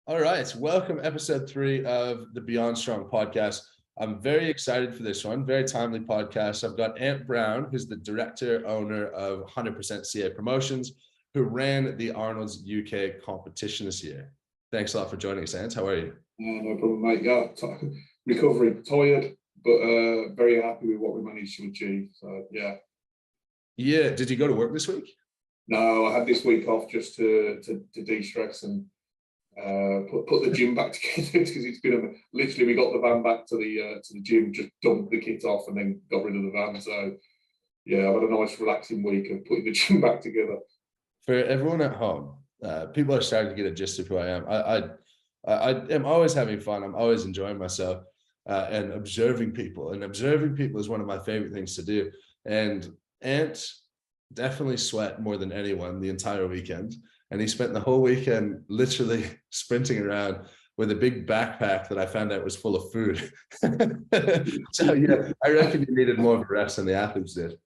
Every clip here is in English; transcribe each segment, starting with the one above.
All right, welcome episode 3 of the Beyond Strong podcast. I'm very excited for this one, very timely podcast. I've got Ant Brown, who's the director, owner of 100% CA Promotions, who ran the Arnold's UK competition this year. Thanks a lot for joining us, Ant. How are you? No problem, mate. Yeah, recovery, tired, but very happy with what we managed to achieve. So yeah. Yeah, did you go to work this week? No, I had this week off just to de-stress and put the gym back together because it's been literally we got the van back to the gym, just dumped the kit off and then got rid of the van. So yeah, I've had a nice relaxing week of putting the gym back together. For everyone at home, people are starting to get a gist of who I am. I am always having fun. I'm always enjoying myself and observing people. And observing people is one of my favorite things to do. And Ant definitely sweat more than anyone the entire weekend. And he spent the whole weekend literally sprinting around with a big backpack that I found out was full of food. So yeah, I reckon you needed more of a rest than the athletes did.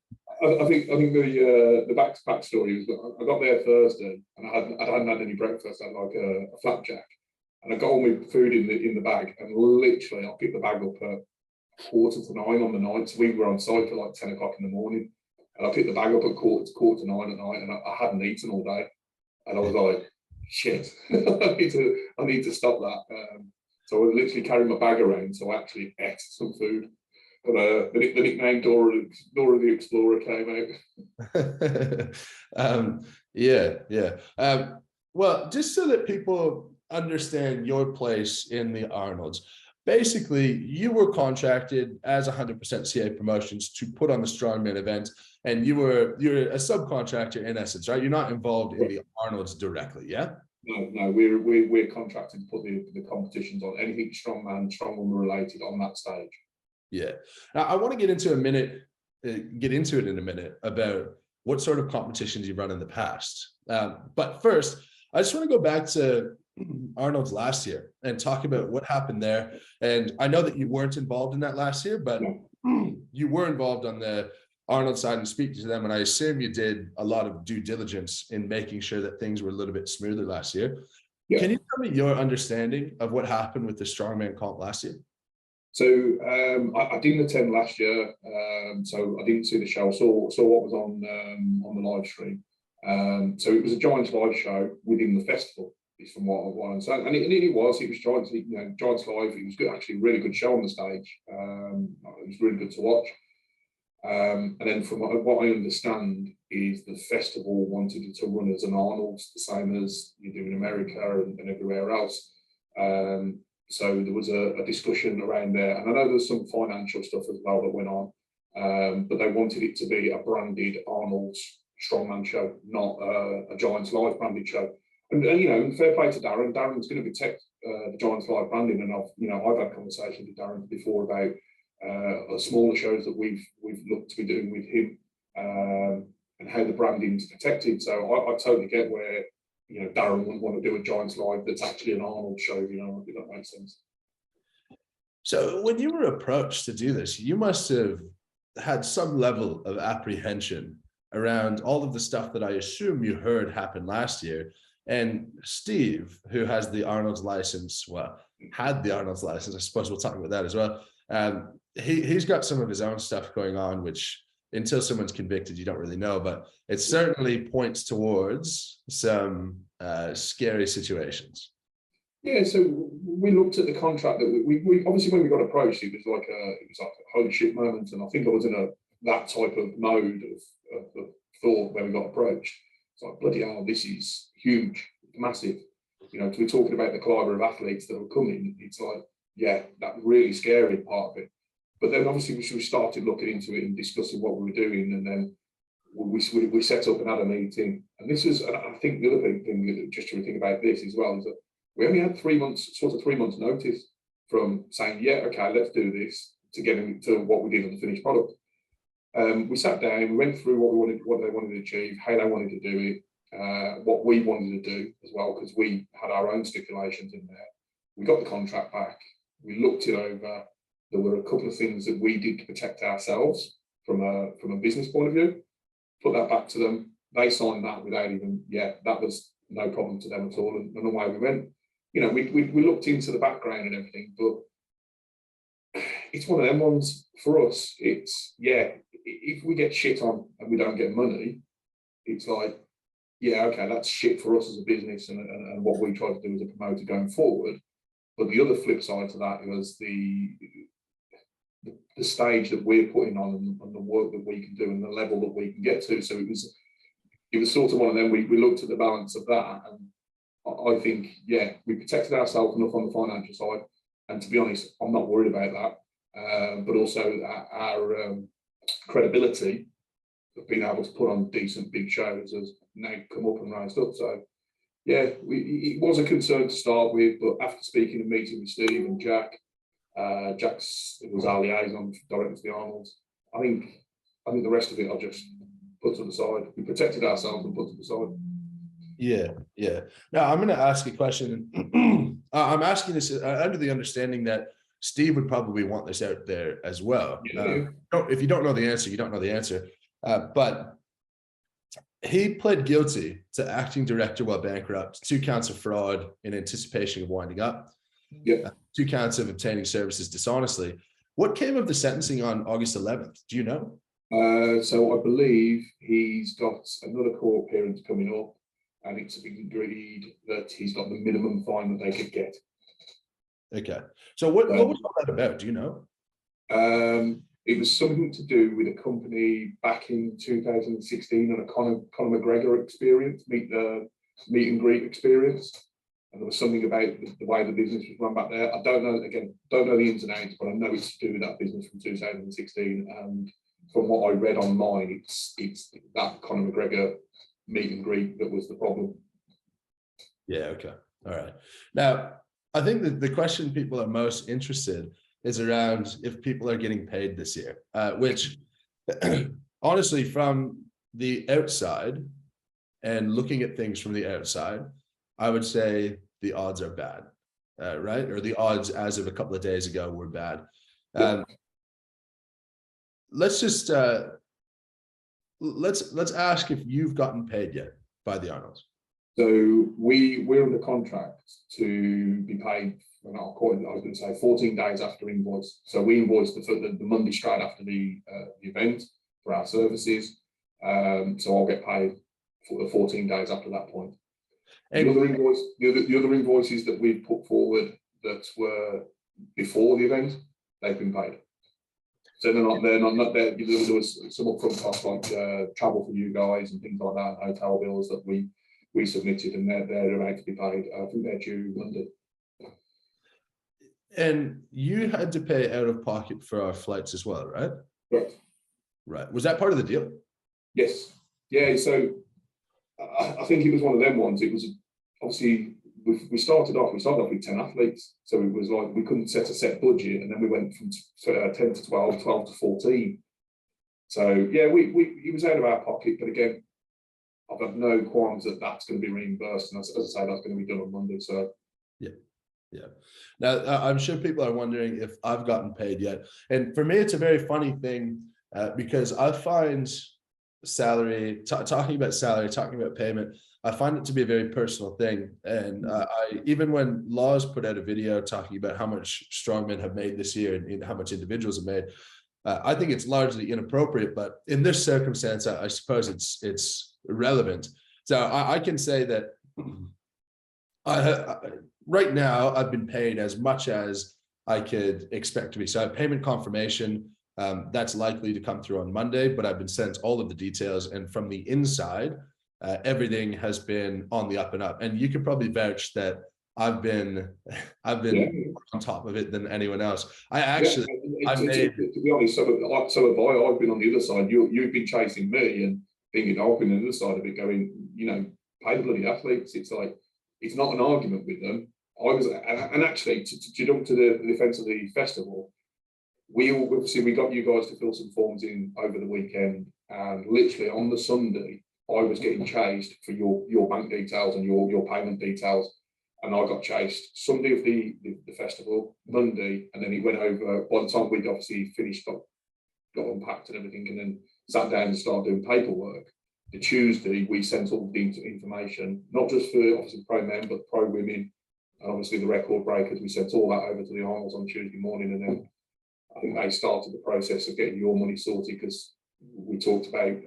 I think the back story was I got there Thursday and I hadn't had any breakfast. I had like a flapjack, and I got all my food in the bag, and literally I picked the bag up at 8:45 on the night. So we were on site for like 10 o'clock in the morning, and I picked the bag up at quarter to 9 at night, and I hadn't eaten all day, and I was like, shit, I need to stop that. So I was literally carrying my bag around, so I actually ate some food. But the nickname Dora the Explorer came out. Yeah. Well, just so that people understand your place in the Arnolds, basically you were contracted as 100% CA Promotions to put on the strongman event, and you're a subcontractor in essence, right? You're not involved in the Arnolds directly, yeah? No, we're contracted to put the competitions on, anything strongman related on that stage. Yeah. Now, I want to get into it in a minute about what sort of competitions you've run in the past. But first, I just want to go back to Arnold's last year and talk about what happened there. And I know that you weren't involved in that last year, but you were involved on the Arnold side and speaking to them. And I assume you did a lot of due diligence in making sure that things were a little bit smoother last year. Yeah. Can you tell me your understanding of what happened with the strongman comp last year? So I didn't attend last year, so I didn't see the show. I saw what was on the live stream. So it was a Giants live show within the festival, is from what I understand. And it was Giants, Giants live. It was good, actually, a really good show on the stage. It was really good to watch. And then from what I understand is the festival wanted it to run as an Arnold's, the same as you do in America and everywhere else. So there was a discussion around there, and I know there's some financial stuff as well that went on, but they wanted it to be a branded Arnold's strongman show, not a Giants Live branded show. And fair play to Darren. Darren's going to protect the Giants Live branding, and I've had conversations with Darren before about smaller shows that we've looked to be doing with him, and how the branding's protected. So I totally get where Darren wouldn't want to do a Giants Live that's actually an Arnold show, if that makes sense. So when you were approached to do this, you must have had some level of apprehension around all of the stuff that I assume you heard happened last year. And Steve, who has the Arnold's license, had the Arnold's license, I suppose we'll talk about that as well. He's got some of his own stuff going on, which until someone's convicted, you don't really know, but it certainly points towards some scary situations. Yeah, so we looked at the contract that we obviously, when we got approached, it was like a holy shit moment, and I think I was in that type of mode of thought when we got approached. It's like, bloody hell, this is huge, massive. To be talking about the caliber of athletes that are coming, it's like, yeah, that really scary part of it. But then obviously we started looking into it and discussing what we were doing, and then we set up and had a meeting. And this was, and I think the other thing, just to think about this as well, is that we only had 3 months notice from saying, yeah, okay, let's do this, to getting to what we did on the finished product. We sat down, we went through what they wanted to achieve, how they wanted to do it, what we wanted to do as well, because we had our own stipulations in there. We got the contract back, we looked it over. There were a couple of things that we did to protect ourselves from a business point of view. Put that back to them. They signed that without even, that was no problem to them at all, and away we went. you know, we looked into the background and everything, but it's one of them ones for us. It's, yeah, if we get shit on and we don't get money, it's like, yeah, okay, that's shit for us as a business and what we try to do as a promoter going forward. But the other flip side to that was the stage that we're putting on and the work that we can do and the level that we can get to. So it was sort of one of them. We looked at the balance of that, and I think, yeah, we protected ourselves enough on the financial side. And to be honest, I'm not worried about that. But also our credibility of being able to put on decent big shows has now come up and raised up. So yeah, it was a concern to start with, but after speaking and meeting with Steve and Jack, it was our liaison directly to the Arnolds. I think the rest of it I'll just put to the side. We protected ourselves and put to the side. Yeah, yeah. Now I'm going to ask a question. I'm asking this under the understanding that Steve would probably want this out there as well. Yeah. If you don't know the answer, you don't know the answer. But he pled guilty to acting director while bankrupt, 2 counts of fraud in anticipation of winding up, Yeah. 2 counts of obtaining services dishonestly. What came of the sentencing on August 11th? Do you know? So I believe he's got another court appearance coming up, and it's been agreed that he's got the minimum fine that they could get. Okay. So what was all that about? Do you know? It was something to do with a company back in 2016 and a Conor McGregor experience, meet and greet experience. And there was something about the way the business was run back there. I don't know the ins and outs, but I know it's to do with that business from 2016. And from what I read online, it's that Conor McGregor meet and greet that was the problem. Yeah, okay. All right. Now, I think that the question people are most interested is around if people are getting paid this year, which honestly, from the outside and looking at things from the outside, I would say the odds are bad, right? Or the odds as of a couple of days ago were bad. Let's just let's ask if you've gotten paid yet by the Arnolds. So we're under contract to be paid. I was going to say 14 days after invoice. So we invoiced the Monday straight after the event for our services. So I'll get paid for the 14 days after that point. The other invoices that we've put forward that were before the event, they've been paid. So they're not there. There was some upfront costs like travel for you guys and things like that, hotel bills that we submitted, and they're about to be paid. I think they're due Monday. And you had to pay out of pocket for our flights as well, right? Correct. Right. Was that part of the deal? Yes. Yeah. So I think it was one of them ones. It was obviously we started off with 10 athletes, so it was like we couldn't set a set budget, and then we went from 10 to 12, 12 to 14. So yeah, it was out of our pocket, but again, I've got no qualms that that's going to be reimbursed, and as I say, that's going to be done on Monday. So yeah. Yeah. Now, I'm sure people are wondering if I've gotten paid yet. And for me, it's a very funny thing because I find salary, talking about salary, talking about payment, I find it to be a very personal thing. And even when Laws put out a video talking about how much strongmen have made this year and how much individuals have made, I think it's largely inappropriate. But in this circumstance, I suppose it's irrelevant. So I can say that right now, I've been paid as much as I could expect to be. So I have payment confirmation. That's likely to come through on Monday, but I've been sent all of the details. And from the inside, everything has been on the up and up. And you could probably vouch that I've been on top of it than anyone else. To be honest, so have I. I've been on the other side. You've been chasing me and thinking I've been on the other side of it, going, pay the bloody athletes. It's like, it's not an argument with them. And actually, to jump to the defence of the festival, we got you guys to fill some forms in over the weekend, and literally on the Sunday, I was getting chased for your bank details and your payment details, and I got chased Sunday of the festival, Monday, and then it went over. By the time we'd obviously finished, got unpacked and everything, and then sat down and started doing paperwork. The Tuesday, we sent all the information, not just for obviously pro men, but pro women, And obviously the record breakers, we sent all that over to the Arnolds on Tuesday morning, and then I think they started the process of getting your money sorted, because we talked about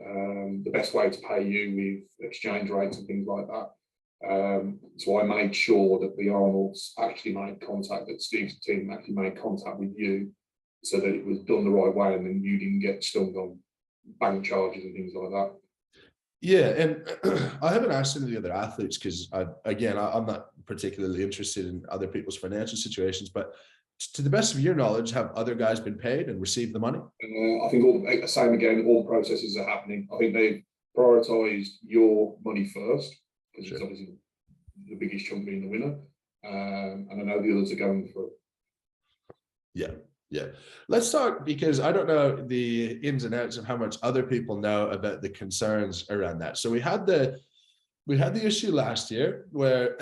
the best way to pay you with exchange rates and things like that. So I made sure that the Arnolds actually made contact, that Steve's team actually made contact with you, so that it was done the right way, and then you didn't get stung on bank charges and things like that. Yeah, and I haven't asked any of the other athletes because, I'm not particularly interested in other people's financial situations, but to the best of your knowledge, have other guys been paid and received the money? I think all the same again, all the processes are happening. I think they've prioritised your money first, because it's obviously the biggest chunk being the winner, and I know the others are going through. Yeah. Let's start, because I don't know the ins and outs of how much other people know about the concerns around that. So we had the issue last year where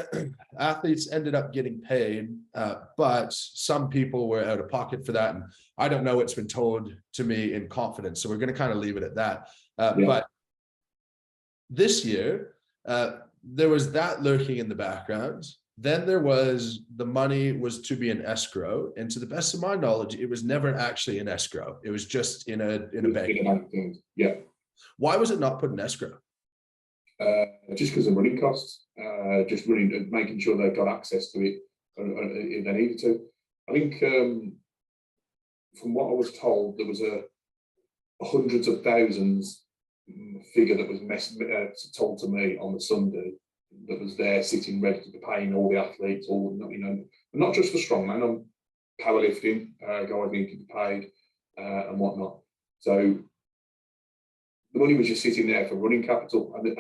athletes ended up getting paid, but some people were out of pocket for that. And I don't know what's been told to me in confidence. So we're going to kind of leave it at that. But this year, there was that lurking in the background. Then there was the money was to be in escrow, and to the best of my knowledge, it was never actually in escrow. It was just in a bank. Yeah. Why was it not put in escrow? Just because of running costs. Just running, making sure they've got access to it if they needed to. I think from what I was told, there was a hundreds of thousands figure that was told to me on the Sunday, that was there sitting ready to be paying all the athletes, not just for strongman, on powerlifting, guys need to be paid and whatnot. So the money was just sitting there for running capital, and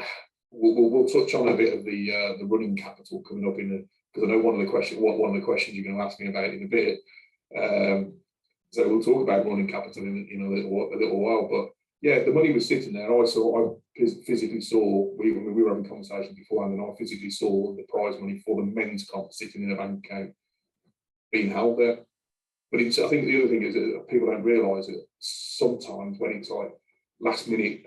we'll touch on a bit of the running capital coming up because I know one of the questions you're going to ask me about in a bit. So we'll talk about running capital in a little while, but yeah, the money was sitting there. I physically saw, we were having conversations beforehand, and I physically saw the prize money for the men's comp sitting in a bank account being held there. But I think the other thing is that people don't realise that sometimes when it's like last minute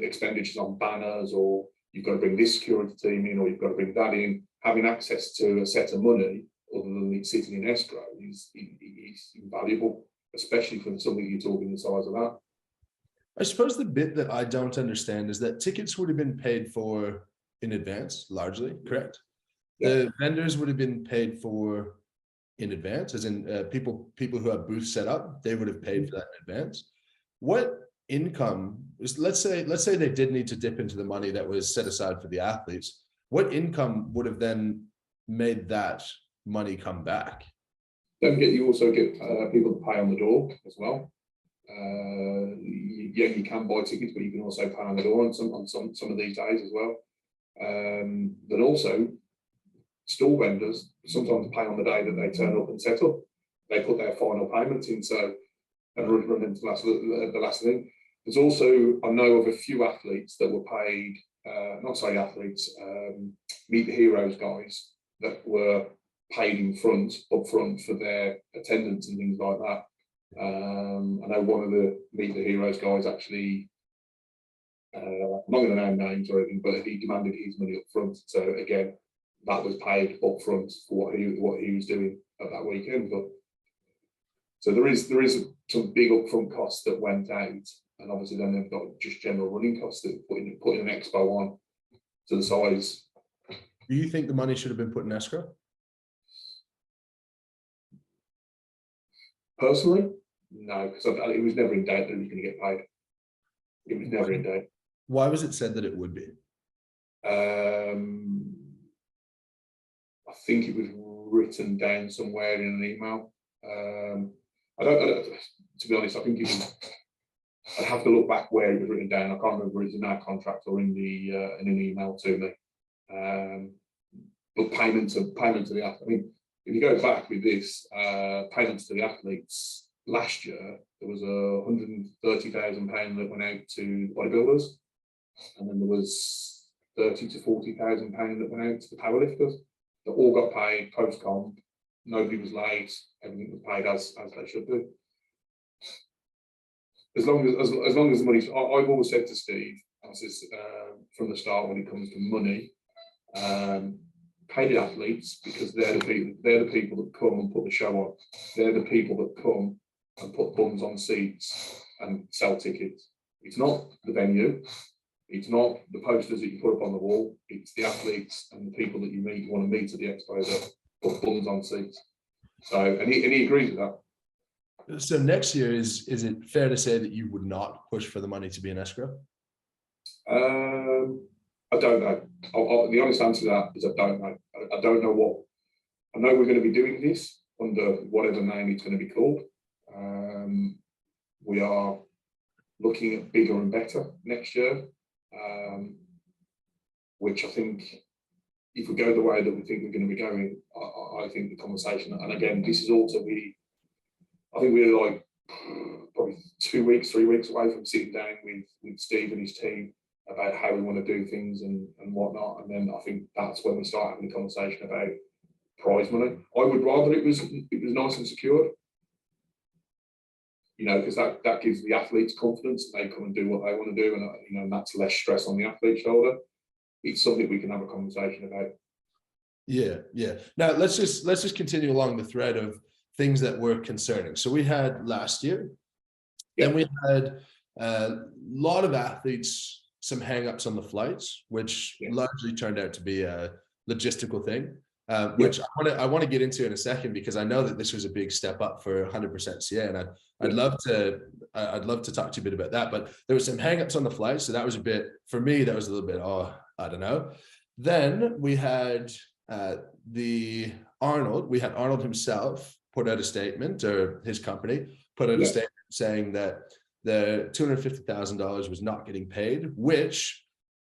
expenditures on banners, or you've got to bring this security team in, or you've got to bring that in, having access to a set of money other than it sitting in escrow is invaluable, especially for something you're talking the size of that. I suppose the bit that I don't understand is that tickets would have been paid for in advance, largely, correct? Yeah. The vendors would have been paid for in advance, as in people who have booths set up, they would have paid for that in advance. What income is, let's say they did need to dip into the money that was set aside for the athletes, what income would have then made that money come back? You also get people to pay on the door as well. You can buy tickets, but you can also pay on the door on some of these days as well. But also, stall vendors sometimes pay on the day that they turn up and set up. They put their final payment in, and run into the last thing. There's also, I know of a few athletes that were paid, Meet the Heroes guys that were paid up front for their attendance and things like that. I know one of the Meet the Heroes guys actually, I'm not going to name names or anything, but he demanded his money up front. So again, that was paid up front for what he was doing at that weekend. But so there is some big upfront costs that went out, and obviously then they've got just general running costs that putting an expo on to the size. Do you think the money should have been put in escrow? Personally, no, because it was never in doubt that it was going to get paid. It was never in doubt. Why was it said that it would be? I think it was written down somewhere in an email. I don't. To be honest, I think it was. I'd have to look back where it was written down. I can't remember if it's in our contract or in an email to me. But payment to the athlete. I mean, if you go back with this, payments to the athletes last year, there was £130,000 that went out to bodybuilders, and then there was £30,000 to £40,000 that went out to the powerlifters. They all got paid post-comp. Nobody was late. Everything was paid as they should do. As long as the money, I've always said to Steve, from the start, when it comes to money, hated athletes because they're the people that come and put the show on. They're the people that come and put bums on seats and sell tickets. It's not the venue. It's not the posters that you put up on the wall. It's the athletes and the people that you want to meet at the expo that put bums on seats. So, and he agrees with that. So next year, is it fair to say that you would not push for the money to be in escrow? I don't know. The honest answer to that is I don't know. I don't know what. I know we're going to be doing this under whatever name it's going to be called. We are looking at bigger and better next year, which I think if we go the way that we think we're going to be going, I think the conversation, and again, this is all to be, I think we're like probably 2 weeks, 3 weeks away from sitting down with Steve and his team about how we want to do things and whatnot. And then I think that's when we start having a conversation about prize money. I would rather it was nice and secured, you know, because that gives the athletes confidence and they come and do what they want to do, and you know, and that's less stress on the athlete's shoulder. It's something we can have a conversation about. Yeah. Now let's just continue along the thread of things that were concerning. So we had last year, and we had a lot of athletes, some hangups on the flights, which largely turned out to be a logistical thing, which I want to get into in a second, because I know that this was a big step up for 100% CA, and I'd love to talk to you a bit about that. But there was some hangups on the flight, so that was a bit, for me, that was a little bit, I don't know. Then we had Arnold himself put out a statement, or his company put out a statement saying that the $250,000 was not getting paid, which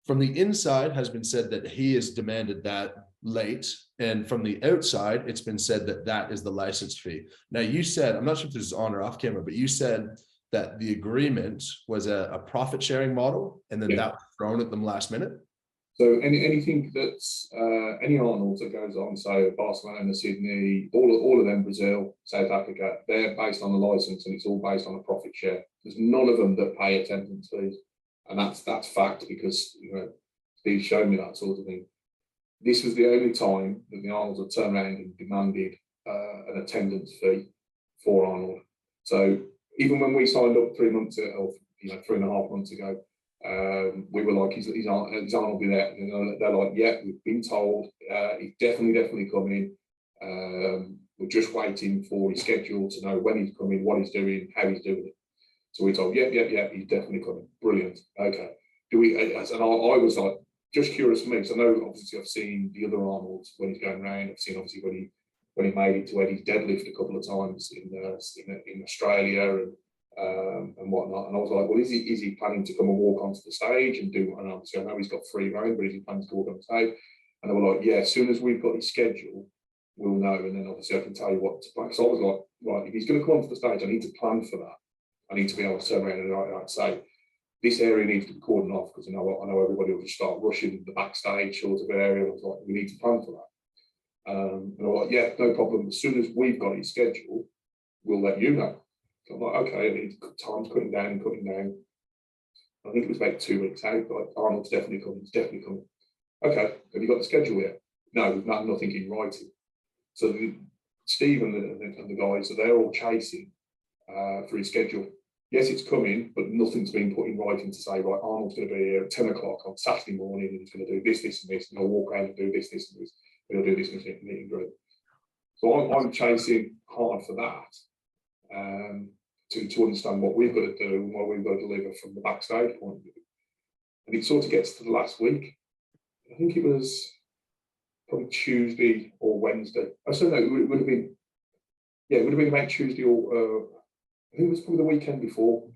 from the inside has been said that he has demanded that late, and from the outside it's been said that that is the license fee. Now you said, I'm not sure if this is on or off camera, but you said that the agreement was a profit sharing model, and then that was thrown at them last minute. So anything that's any Arnold that goes on, so Barcelona, Sydney, all of them, Brazil, South Africa, they're based on the license, and it's all based on a profit share. There's none of them that pay attendance fees, and that's fact, because you know, Steve showed me that sort of thing. This was the only time that the Arnolds had turned around and demanded an attendance fee for Arnold. So even when we signed up 3 months ago, or 3.5 months ago, we were like, is Arnold be there? And they're like, yeah, we've been told, he's definitely coming. We're just waiting for his schedule to know when he's coming, what he's doing, how he's doing it. So we told, yeah, he's definitely coming. Brilliant. Okay. And I was like, just curious for me, because I know obviously I've seen the other Arnolds when he's going around. I've seen obviously when he made it to Eddie's deadlift a couple of times in Australia and whatnot. And I was like, well, is he planning to come and walk onto the stage and do? And obviously I know he's got free reign, but is he planning to walk on the stage? And they were like, yeah, as soon as we've got his schedule, we'll know. And then obviously I can tell you what to plan. So I was like, right, if he's going to come onto the stage, I need to plan for that. I need to be able to turn around and I'd say, this area needs to be cordoned off, because I know everybody will just start rushing the backstage sort of area. I was like, we need to plan for that. And I was like, yeah, no problem. As soon as we've got his schedule, we'll let you know. So I'm like, okay, time's cutting down. I think it was about 2 weeks out, but Arnold's definitely coming. Okay, have you got the schedule yet? No, we've got nothing in writing. So Steve and the guys, so they're all chasing for his schedule. Yes, it's coming, but nothing's been put in writing to say, right, Arnold's going to be here at 10 o'clock on Saturday morning, and he's going to do this, and this, and he'll walk around and do this, and this, and he'll do this meet and greet. So I'm chasing hard for that, to understand what we've got to do and what we've got to deliver from the backstage point of view. And it sort of gets to the last week. I think it was probably Tuesday or Wednesday. I don't know, it would have been about Tuesday or I think it was probably the weekend before,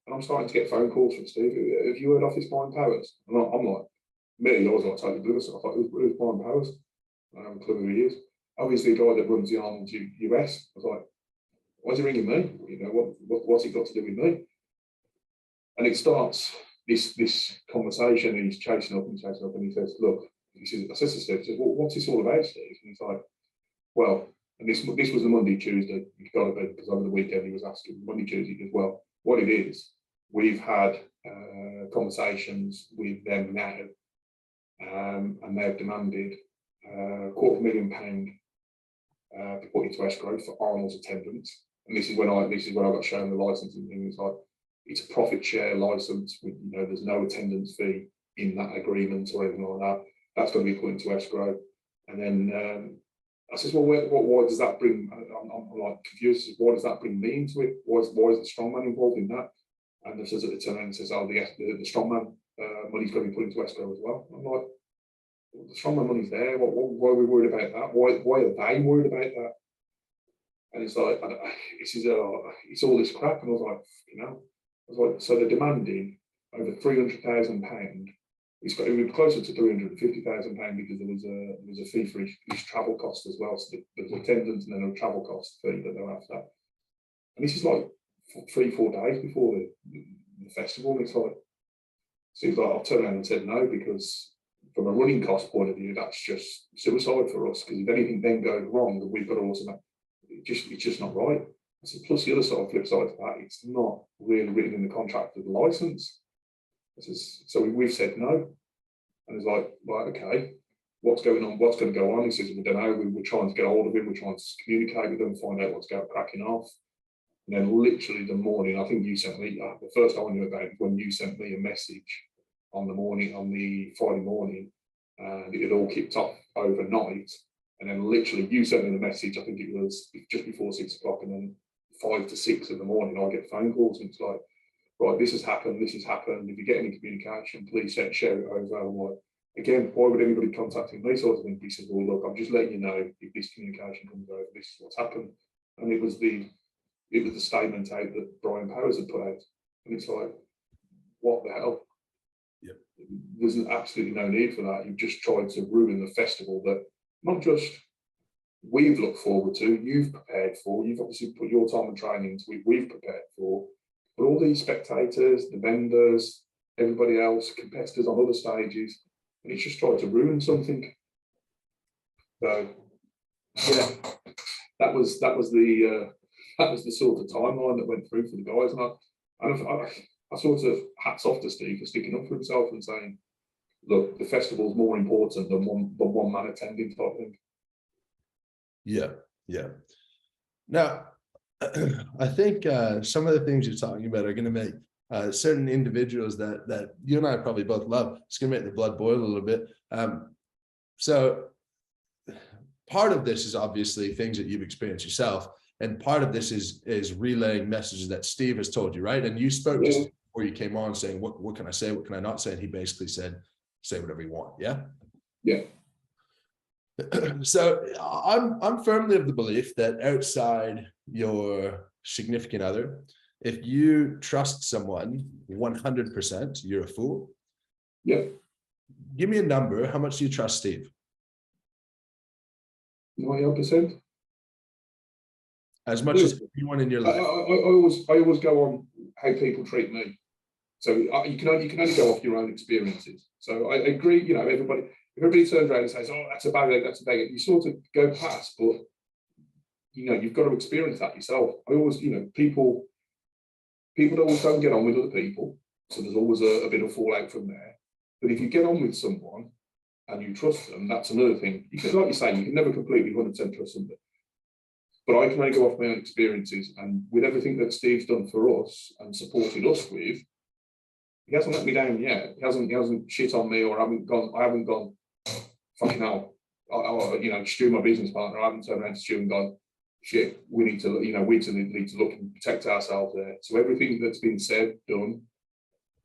and I'm starting to get phone calls from Steve. Have you heard Office Blind Powers? And I'm like, me, I was like totally blue. So I thought, who's Blind Powers? I don't have a clue who he is. Obviously, the guy that runs the Arnold US. I was like, why is he ringing me? You know, what's he got to do with me? And it starts this conversation, and he's chasing up, and he says, look, I says to Steve, well, what's this all about, Steve? And he's like, well, and this was the Monday, Tuesday. You've got to be, because over the weekend he was asking Monday, Tuesday as well. What it is, we've had conversations with them now, and they've demanded $250,000 £5 million to put into escrow for Arnold's attendance. And this is when I got shown the license and things like it's a profit share license with, you know, there's no attendance fee in that agreement or anything like that. That's going to be put into escrow. And then I says, well, why does that bring? I'm like confused. Why does that bring me into it? Why is the strongman involved in that? And it says at the turn and says, oh, the strongman money's going to be put into escrow as well. I'm like, well, the strongman money's there. Why are we worried about that? Why are they worried about that? And it's like, it's all this crap. And I was like, you know, I was like, so they're demanding over £300,000. It would be closer to £350,000 because there was a fee for each travel cost as well. So there's attendance and then a travel cost fee that they'll have that. And this is like 3-4 days before the festival. And it's like, seems like I've turned around and said no, because from a running cost point of view, that's just suicide for us. Because if anything then goes wrong, then we've got to also it's just not right. So plus the other side, flip side to that, it's not really written in the contract of the license. So we've said no. And it's like, right, okay, what's going on? What's going to go on? He says, we don't know. We're trying to get hold of him. We're trying to communicate with them, find out what's cracking off. And then literally the morning, I think you sent me, the first time I knew about it, when you sent me a message on the Friday morning, and it had all kicked off overnight. And then literally you sent me the message, I think it was just before 6 o'clock, and then 5 to 6 in the morning, I get phone calls, and it's like, right, this has happened. If you get any communication, please share it over. I'm like, again, why would anybody contacting me? So I think he says, well, look, I'm just letting you know if this communication comes over, this is what's happened. And it was the statement out that Brian Powers had put out. And it's like, what the hell? Yep. There's absolutely no need for that. You've just tried to ruin the festival that not just we've looked forward to, you've prepared for, you've obviously put your time and training into it, we've prepared for, but all these spectators, the vendors, everybody else, competitors on other stages, and it's just tried to ruin something. So yeah, that was the sort of timeline that went through for the guys, and I sort of hats off to Steve for sticking up for himself and saying, look, the festival's more important than one man attending type thing. Yeah. Now, I think some of the things you're talking about are going to make certain individuals that you and I probably both love. It's going to make the blood boil a little bit. So part of this is obviously things that you've experienced yourself, and part of this is relaying messages that Steve has told you, right? And you spoke just before you came on saying, what can I say? What can I not say? And he basically said, say whatever you want. Yeah. Yeah. So I'm firmly of the belief that outside your significant other, if you trust someone 100%, you're a fool. Yeah. Give me a number. How much do you trust Steve? 90%. As much as anyone in your life. I always go on how people treat me. So you can only go off your own experiences. So I agree. You know, everybody turns around and says, "Oh, that's a bag egg, that's a bag egg." You sort of go past, but you know, you've got to experience that yourself. I always, you know, people always don't get on with other people, so there's always a bit of fallout from there. But if you get on with someone and you trust them, that's another thing. You can, like you say, you can never completely 100% trust somebody. But I can only go off my own experiences, and with everything that Steve's done for us and supported us with, he hasn't let me down yet. He hasn't shit on me, or I haven't gone fucking hell. You know, Stu, my business partner, I haven't turned around to Stu and gone, shit, we need to, you know, we need to look and protect ourselves there. So everything that's been said, done,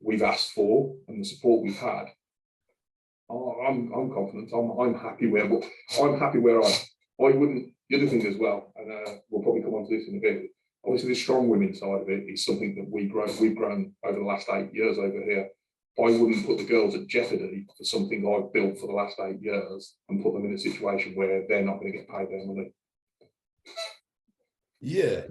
we've asked for, and the support we've had, I'm confident. I'm happy where I wouldn't. The other thing as well, and we'll probably come on to this in a bit. Obviously, the strong women side of it is something that we've grown over the last 8 years over here. I wouldn't put the girls at jeopardy for something I've built for the last 8 years and put them in a situation where they're not going to get paid their money. Yeah.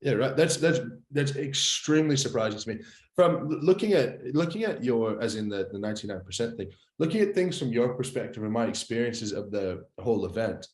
Yeah, right. That's extremely surprising to me. From looking at your, as in the 99% thing, looking at things from your perspective and my experiences of the whole event,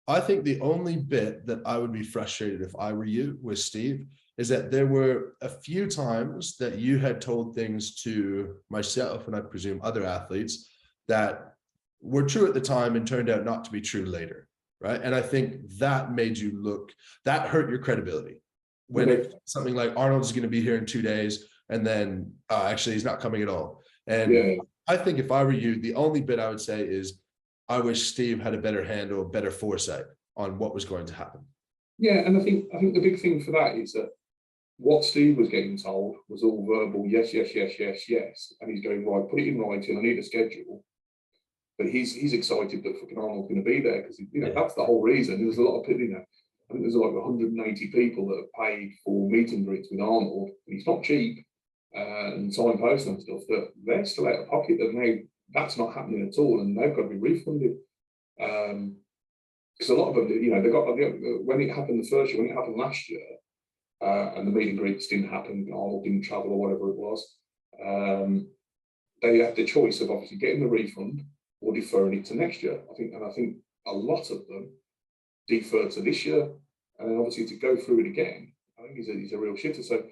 I think the only bit that I would be frustrated if I were you with Steve is that there were a few times that you had told things to myself and I presume other athletes that were true at the time and turned out not to be true later, right? And I think that made you look, that hurt your credibility. When it's something like Arnold's going to be here in 2 days, and then actually he's not coming at all. And I think if I were you, the only bit I would say is I wish Steve had a better handle, better foresight on what was going to happen. Yeah, and I think the big thing for that is that what Steve was getting told was all verbal, yes, yes, yes, yes, yes. And he's going, right, put it in writing, I need a schedule. But he's excited that fucking Arnold's going to be there because, you know, that's the whole reason. There's a lot of people, you know, I think there's like 180 people that have paid for meet and greets with Arnold. And he's not cheap, and signposts and stuff, that they're still out of pocket, that now that's not happening at all, and they've got to be refunded. Because a lot of them, you know, they got, when it happened the first year, when it happened last year, and the meet and greets didn't happen, Arnold didn't travel or whatever it was, they had the choice of obviously getting the refund or deferring it to next year. I think a lot of them deferred to this year, and then obviously to go through it again, I think he's a real shitter. So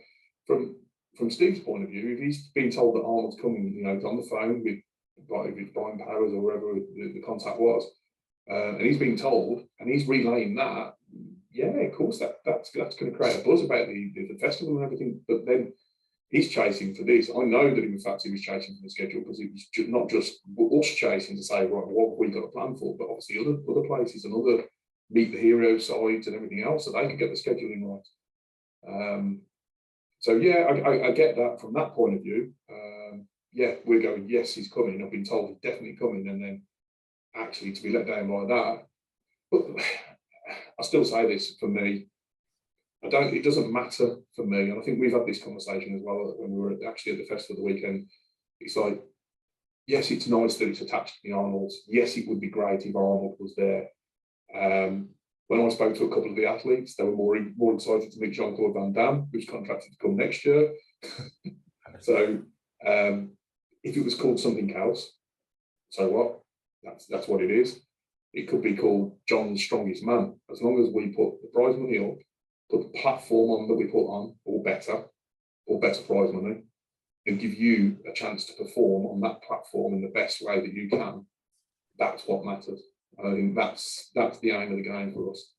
from Steve's point of view, if he's been told that Arnold's coming, you know, on the phone with Brian Powers or wherever the contact was, and he's been told, and he's relaying that, yeah, of course that's going to create a buzz about the festival and everything. But then he's chasing for this. I know that in fact he was chasing for the schedule, because it was not just us chasing to say, right, what have we got a plan for, but obviously other places and other meet the hero sides and everything else, so they could get the scheduling right. So yeah, I get that from that point of view. Yeah, we're going, yes, he's coming. I've been told he's definitely coming, and then actually to be let down like that. But I still say this, for me, it doesn't matter for me. And I think we've had this conversation as well when we were actually at the festival the weekend. It's like, yes, it's nice that it's attached to the Arnolds. Yes, it would be great if Arnold was there. When I spoke to a couple of the athletes, they were more excited to meet Jean-Claude Van Damme, who's contracted to come next year. So if it was called something else, so what? That's what it is. It could be called John's Strongest Man. As long as we put the prize money up, put the platform on that we put on, or better prize money, and give you a chance to perform on that platform in the best way that you can, that's what matters. I think that's the aim of the game for us.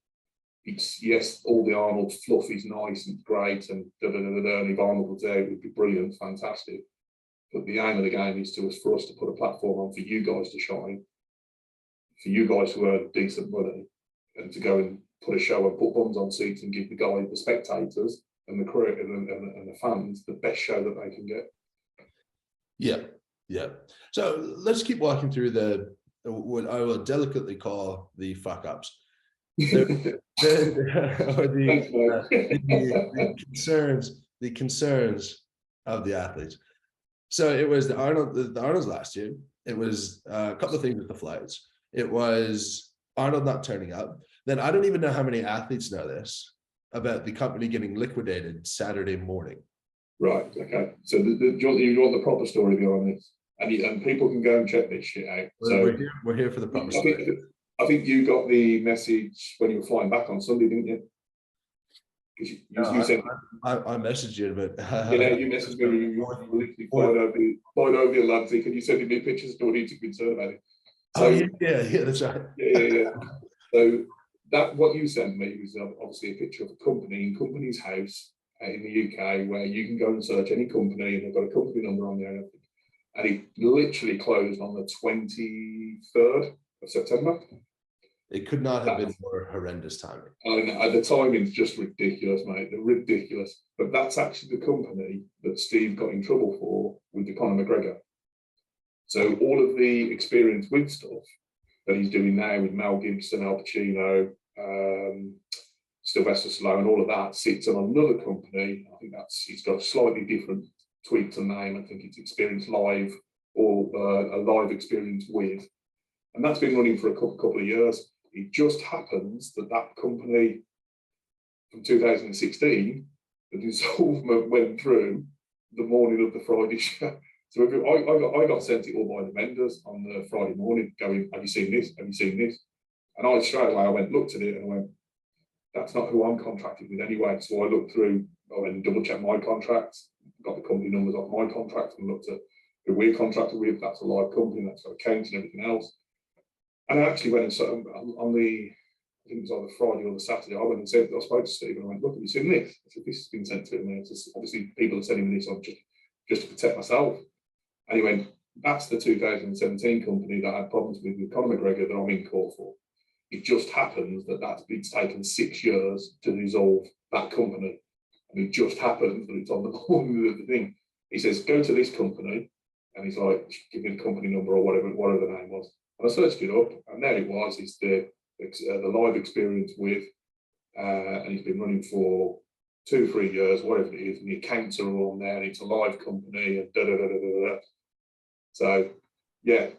It's, yes, all the Arnold fluff is nice and great, and and if Arnold was there, it would be brilliant, fantastic. But the aim of the game is for us to put a platform on for you guys to shine, for you guys to earn decent money, and to go and put a show and put bums on seats and give the spectators and the crew and the fans the best show that they can get. Yeah. So let's keep walking through what I will delicately call the fuck ups. The concerns of the athletes. So it was the Arnold's last year. It was a couple of things with the flights. It was Arnold not turning up. Then I don't even know how many athletes know this about the company getting liquidated Saturday morning. Right. Okay. So you want the proper story behind this, and people can go and check this shit out. So we're here for the proper story. I think you got the message when you were flying back on Sunday, didn't you? You said I messaged you, but you messaged me. You literally flying over the Atlantic, and you sent me pictures. Don't need to be concerned about it. So, yeah, that's right. Yeah. So that what you sent me was obviously a picture of a company in Company's House in the UK, where you can go and search any company, and they've got a company number on there, and it literally closed on the 23rd of September. It could not have been more horrendous timing. I know, the timing's just ridiculous, mate. They're ridiculous. But that's actually the company that Steve got in trouble for with Conor McGregor. So all of the experience with stuff that he's doing now with Mel Gibson, Al Pacino, Sylvester Stallone, all of that sits on another company. I think he's got a slightly different tweak to name. I think it's Experience Live, or a live experience with. And that's been running for a couple of years. It just happens that company from 2016, the dissolvement went through the morning of the Friday show. So I got sent it all by the vendors on the Friday morning, going, have you seen this? Have you seen this? And I straight away, looked at it and I went, that's not who I'm contracted with anyway. So I looked through, I went and double checked my contracts, got the company numbers off my contract, and looked at who we're contracted with. That's a live company, that's got accounts and everything else. And I actually went and saw on the, I think it was either Friday or the Saturday, I went and said, I spoke to Steve and I went, look, have you seen this? I said, this has been sent to me. Obviously, people are sending me this on just to protect myself. And he went, that's the 2017 company that I had problems with Conor McGregor that I'm in court for. It just happens that it's taken 6 years to dissolve that company. And it just happens that it's on the morning of the thing. He says, go to this company. And he's like, give me the company number or whatever the name was. And I searched it up, and there it was. It's the live experience with, and he's been running for 2-3 years, whatever it is, and the accounts are all on there, and it's a live company, and da da da da da. So, yeah,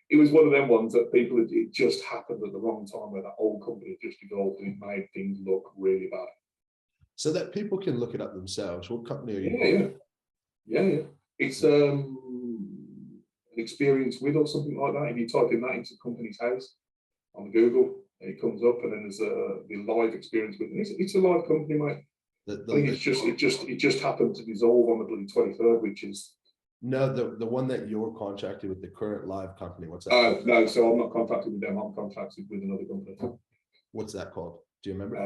it was one of them ones that it just happened at the wrong time where that old company just evolved and it made things look really bad. So that people can look it up themselves. What company are you? Yeah. It's an experience with or something like that. If you type in that into company's house on Google, it comes up, and then there's the live experience with. It's a live company, mate. I think it just happened to dissolve on the bloody 23rd, which is. No, the one that you're contracted with, the current live company. What's that? Oh no, so I'm not contracted with them. I'm contracted with another company. What's that called? Do you remember?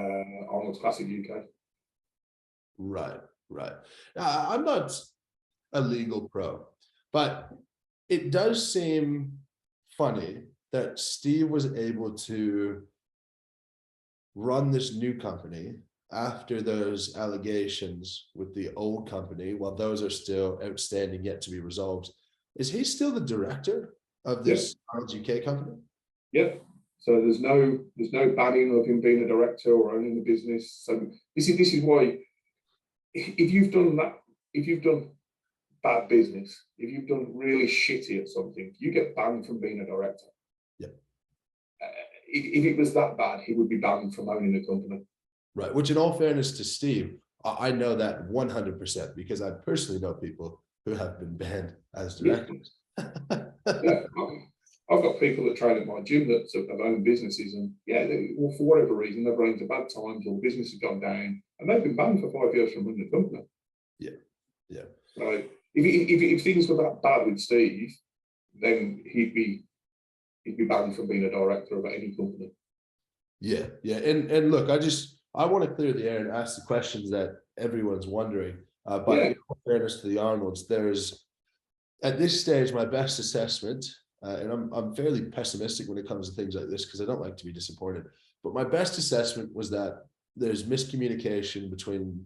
Arnold UK. Right. I'm not a legal pro, but it does seem funny that Steve was able to run this new company after those allegations with the old company, while those are still outstanding yet to be resolved. Is he still the director of this Arnold UK company? Yep. So there's no banning of him being a director or owning the business. So this is why, if you've done bad business, if you've done really shitty at something, you get banned from being a director. Yep. If it was that bad, he would be banned from owning the company. Right, which in all fairness to Steve, I know that 100% because I personally know people who have been banned as directors. Yeah, I've got people that train at my gym that have owned businesses, and for whatever reason, they've run into bad times or the business has gone down, and they've been banned for 5 years from running the company. Yeah. So if things were that bad with Steve, then he'd be banned from being a director of any company. Yeah, and look, I want to clear the air and ask the questions that everyone's wondering. But in all fairness to the Arnolds, there's at this stage my best assessment, and I'm fairly pessimistic when it comes to things like this because I don't like to be disappointed. But my best assessment was that there's miscommunication between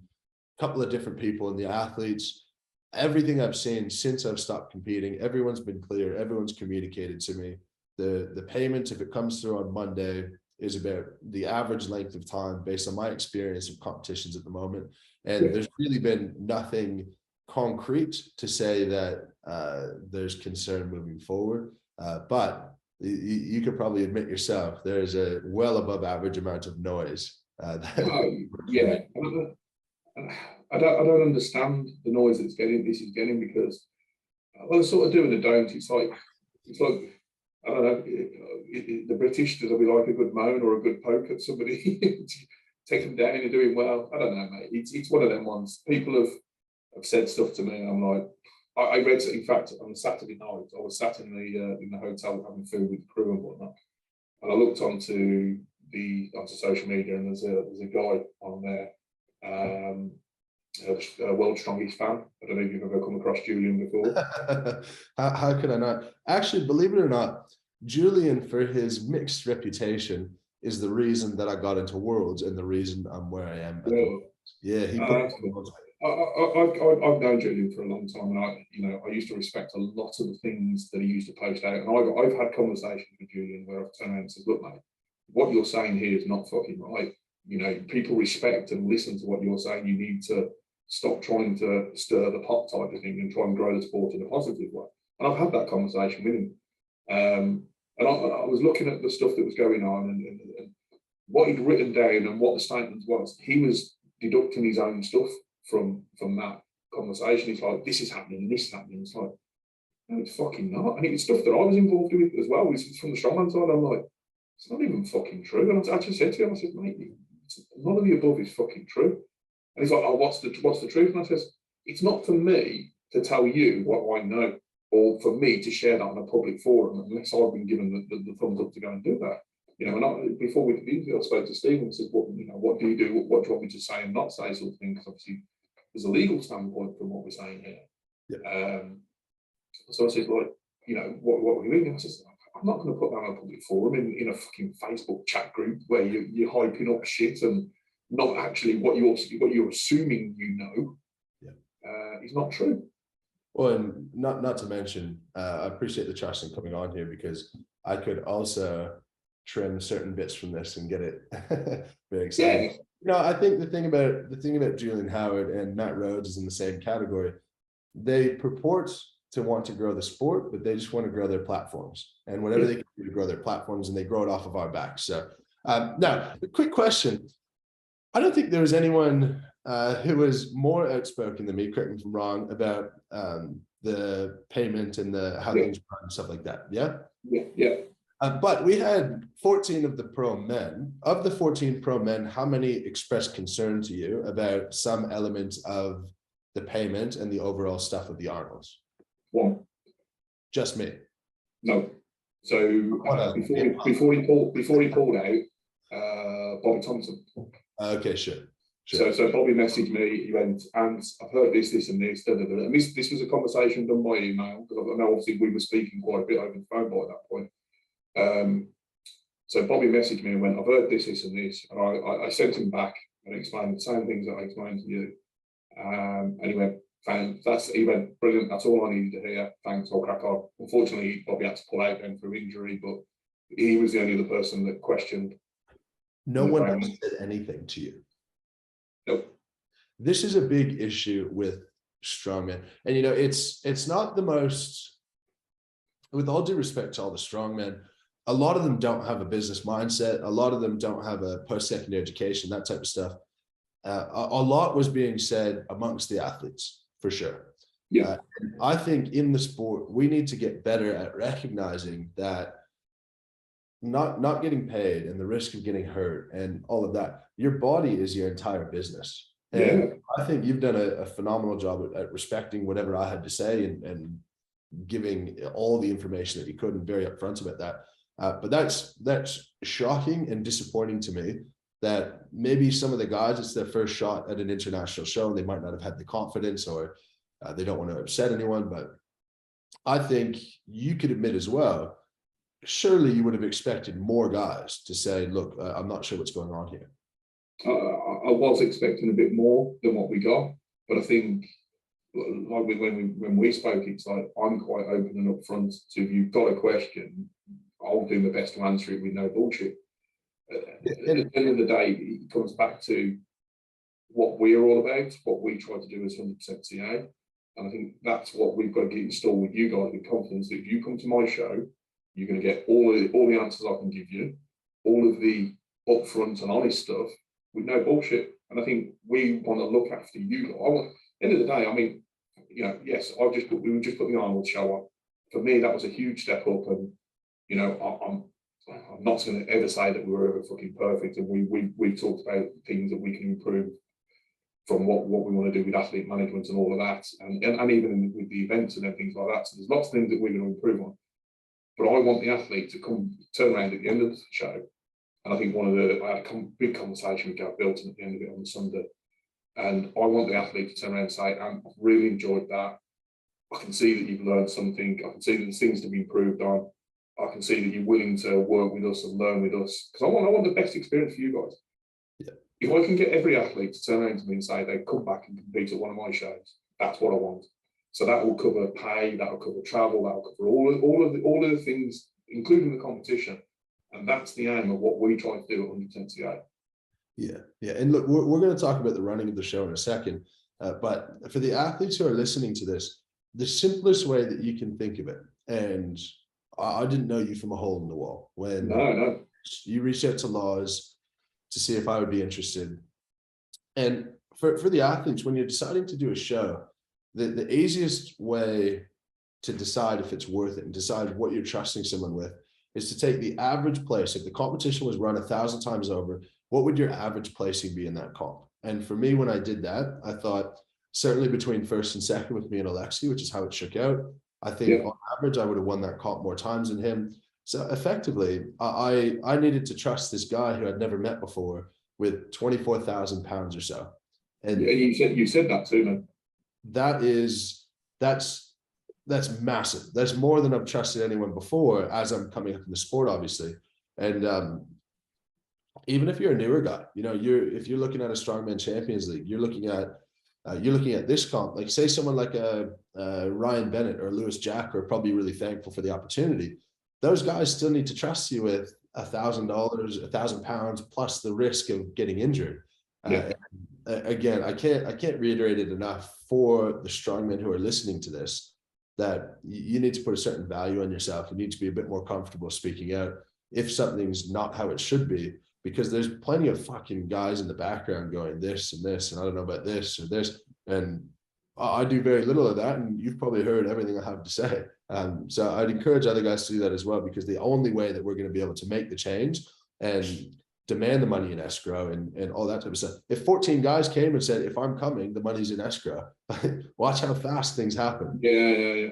a couple of different people and the athletes. Everything I've seen since I've stopped competing, everyone's been clear. Everyone's communicated to me. The payment, if it comes through on Monday, is about the average length of time based on my experience of competitions at the moment. And there's really been nothing concrete to say that there's concern moving forward. But you could probably admit yourself, there's a well above average amount of noise. Yeah. I don't understand the noise this is getting, because it's sort of doing the don't. It's like I don't know, the British, does we like a good moan or a good poke at somebody, take them down and doing well? I don't know, mate. It's one of them ones. People have said stuff to me, and I'm like, I read, in fact, on Saturday night, I was sat in the hotel having food with the crew and whatnot, and I looked onto social media, and there's a guy on there, World's Strongest Fan. I don't know if you've ever come across Julian before. How could I not? Actually, believe it or not, Julian, for his mixed reputation, is the reason that I got into Worlds and the reason I'm where I am. Yeah, he put I've known Julian for a long time, and I used to respect a lot of the things that he used to post out. And I've had conversations with Julian where I've turned around and said, look, mate, what you're saying here is not fucking right. People respect and listen to what you're saying. You need to stop trying to stir the pot type of thing and try and grow the sport in a positive way. And I've had that conversation with him. And I was looking at the stuff that was going on and what he'd written down and what the statement was. He was deducting his own stuff from that conversation. He's like, this is happening, this is happening. It's like, no, it's fucking not. And it was stuff that I was involved with as well. It's from the strongman side. I'm like, it's not even fucking true. And I just said to him, I said, mate, none of the above is fucking true. And he's like, oh, what's the truth? And I says, it's not for me to tell you what I know. or for me to share that on a public forum unless I've been given the thumbs up to go and do that. You know, and before we did it, I spoke to Stephen and said, what do you do? What do you want me to say and not say, sort of thing? Because obviously there's a legal standpoint from what we're saying here. Yeah. So I said, like, you know, what are we doing? I said, I'm not going to put that on a public forum in a fucking Facebook chat group where you're hyping up shit and not actually what you're assuming you know. Yeah. Is not true. Well, and not to mention, I appreciate the trust in coming on here, because I could also trim certain bits from this and get it very exciting. Yeah. You know, I think the thing about Julian Howard and Matt Rhodes is in the same category. They purport to want to grow the sport, but they just want to grow their platforms, and whatever they can do to grow their platforms, and they grow it off of our backs. So now, a quick question. I don't think there was anyone who was more outspoken than me, correct me if I'm wrong, about the payment and the how things run and stuff like that. Yeah. Yeah. But we had 14 of the pro men. Of the 14 pro men, how many expressed concern to you about some element of the payment and the overall stuff of the Arnolds? One. Just me. No. So before he pulled out, Bobby Thompson. Okay, sure. So Bobby messaged me. He went, and I've heard this, and this. And this was a conversation done by email, because I know obviously we were speaking quite a bit over the phone by that point. So Bobby messaged me and went, I've heard this, and this, and I sent him back and explained the same things that I explained to you. And he went, he went, brilliant, that's all I needed to hear. Thanks, I'll crack on. Unfortunately, Bobby had to pull out then through injury, but he was the only other person that questioned. No one else said anything to you. Nope. This is a big issue with strongmen. And, you know, it's not the most, with all due respect to all the strongmen, a lot of them don't have a business mindset. A lot of them don't have a post-secondary education, that type of stuff. A lot was being said amongst the athletes, for sure. Yeah. And I think in the sport, we need to get better at recognizing that not getting paid and the risk of getting hurt and all of that, your body is your entire business. And I think you've done a phenomenal job at respecting whatever I had to say and giving all the information that you could, and very upfront about that. But that's shocking and disappointing to me, that maybe some of the guys, it's their first shot at an international show and they might not have had the confidence, or they don't want to upset anyone. But I think you could admit as well, surely you would have expected more guys to say, look, I'm not sure what's going on here. I was expecting a bit more than what we got, but I think like when we spoke, it's like, I'm quite open and upfront. So if you've got a question, I'll do my best to answer it with no bullshit. At the end of the day, it comes back to what we're all about, what we try to do as 100% CA. And I think that's what we've got to get installed with you guys, with confidence that if you come to my show, you're going to get all the answers I can give you, all of the upfront and honest stuff with no bullshit. And I think we want to look after you guys. At the end of the day, I mean, you know, yes, we just put the Arnold show on. For me, that was a huge step up, and you know, I'm not going to ever say that we were ever fucking perfect, and we talked about things that we can improve from what we want to do with athlete management and all of that, and even with the events and things like that. So there's lots of things that we're going to improve on. But I want the athlete to turn around at the end of the show. And I think I had a big conversation with Gav Bilton at the end of it on the Sunday. And I want the athlete to turn around and say, I've really enjoyed that. I can see that you've learned something. I can see that there's things to be improved on. I can see that you're willing to work with us and learn with us. Because I want the best experience for you guys. Yeah. If I can get every athlete to turn around to me and say they come back and compete at one of my shows, that's what I want. So that will cover pay, that will cover travel, that will cover all of the things, including the competition. And that's the aim of what we try to do at 100% CA. Yeah. And look, we're going to talk about the running of the show in a second. But for the athletes who are listening to this, the simplest way that you can think of it, and I didn't know you from a hole in the wall. When you reached out to Laws to see if I would be interested. And for the athletes, when you're deciding to do a show, the easiest way to decide if it's worth it and decide what you're trusting someone with is to take the average place. If the competition was run 1,000 times over, what would your average placing be in that comp? And for me, when I did that, I thought certainly between first and second with me and Alexi, which is how it shook out, I think on average, I would have won that comp more times than him. So effectively, I needed to trust this guy who I'd never met before with 24,000 pounds or so. And yeah, you said that to me. That's massive. That's more than I've trusted anyone before as I'm coming up in the sport, obviously. And even if you're a newer guy, you know, if you're looking at a strongman champions league, you're looking at this comp, like say someone like Ryan Bennett or Lewis Jack are probably really thankful for the opportunity. Those guys still need to trust you with $1,000, £1,000 plus the risk of getting injured. Again, I can't reiterate it enough for the strongmen who are listening to this, that you need to put a certain value on yourself. You need to be a bit more comfortable speaking out if something's not how it should be, because there's plenty of fucking guys in the background going this and this, and I don't know about this or this. And I do very little of that. And you've probably heard everything I have to say. So I'd encourage other guys to do that as well, because the only way that we're going to be able to make the change and demand the money in escrow and all that type of stuff. If 14 guys came and said, if I'm coming, the money's in escrow, watch how fast things happen. Yeah.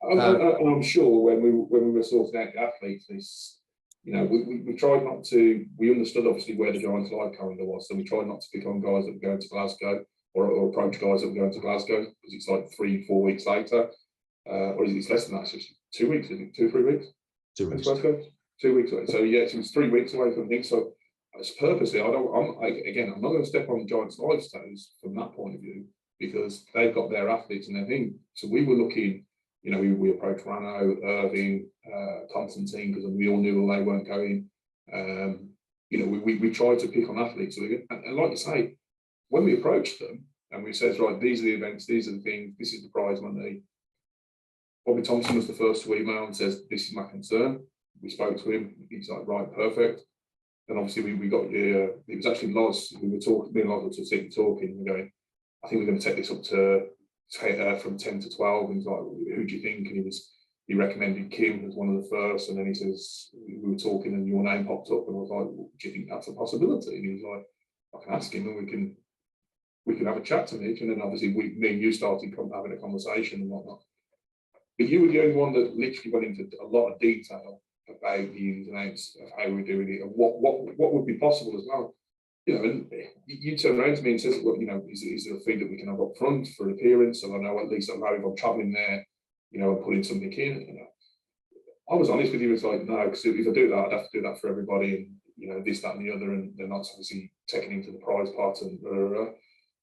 I'm sure when we were sorting out the athletes, this, you know, we tried not to, we understood obviously where the Giants live calendar was, so we tried not to pick on guys that were going to Glasgow or approach guys that were going to Glasgow, because it's like 3-4 weeks later, or is it less than that? So it's 2 weeks, isn't it? 2-3 weeks? 2 weeks. 2 weeks away. So yeah, it was 3 weeks away from things. So it's purposely, I'm not going to step on Giants' lives toes from that point of view, because they've got their athletes and their thing. So we were looking, you know, we approached Rano, Irving, Constantine, because we all knew they weren't going. You know, we tried to pick on athletes. And like you say, when we approached them and we said, right, these are the events, these are the things, this is the prize money. Bobby Thompson was the first to email and says, this is my concern. We spoke to him. He's like, right, perfect. And obviously we got it was actually Loz. We were talking, me and Loz were talking. We're going, I think we're going to take this up to from 10 to 12. And he's like, who do you think? And he recommended Kim as one of the first. And then he says, we were talking and your name popped up. And I was like, well, do you think that's a possibility? And he was like, I can ask him and we can have a chat to Mitch. And then obviously me and you started having a conversation and whatnot. But you were the only one that literally went into a lot of detail about the ins and outs of how we're doing it and what would be possible as well. You know, and you turn around to me and says, well, you know, is there a fee that we can have up front for an appearance? So I know at least I know if I'm traveling there, you know, and putting something in. You know, I was honest with you, it's like, no, because if I do that, I'd have to do that for everybody, and you know, this, that, and the other, and they're not obviously taking into the prize part and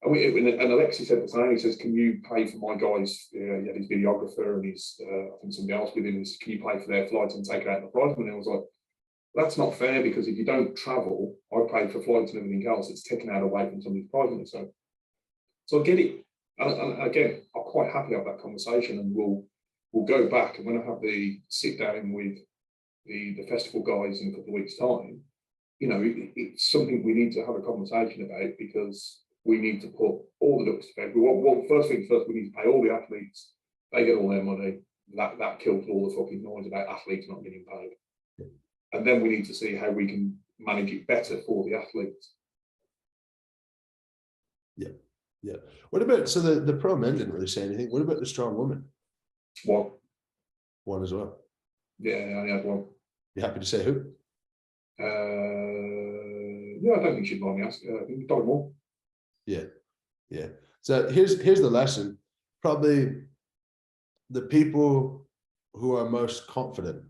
and Alexi said the same. He says, can you pay for my guys? He had his videographer and his, I think somebody else with him. Can you pay for their flights and take it out of the prize money? I was like, that's not fair, because if you don't travel, I pay for flights and everything else. It's taken out away from somebody's prize money. So I get it. And again, I'm quite happy to have that conversation, and we'll go back. And when I have the sit down with the festival guys in a couple of weeks' time, you know, it's something we need to have a conversation about, because we need to put all the ducks together. Well, first things first, we need to pay all the athletes. They get all their money. That kills all the fucking noise about athletes not getting paid. Yeah. And then we need to see how we can manage it better for the athletes. Yeah. What about, so the pro men didn't really say anything. What about the strong woman? One as well. Yeah, I only had one. You happy to say who? Yeah, I don't think she'd mind me asking. I think Dolly Moore. Yeah. So here's the lesson. Probably the people who are most confident,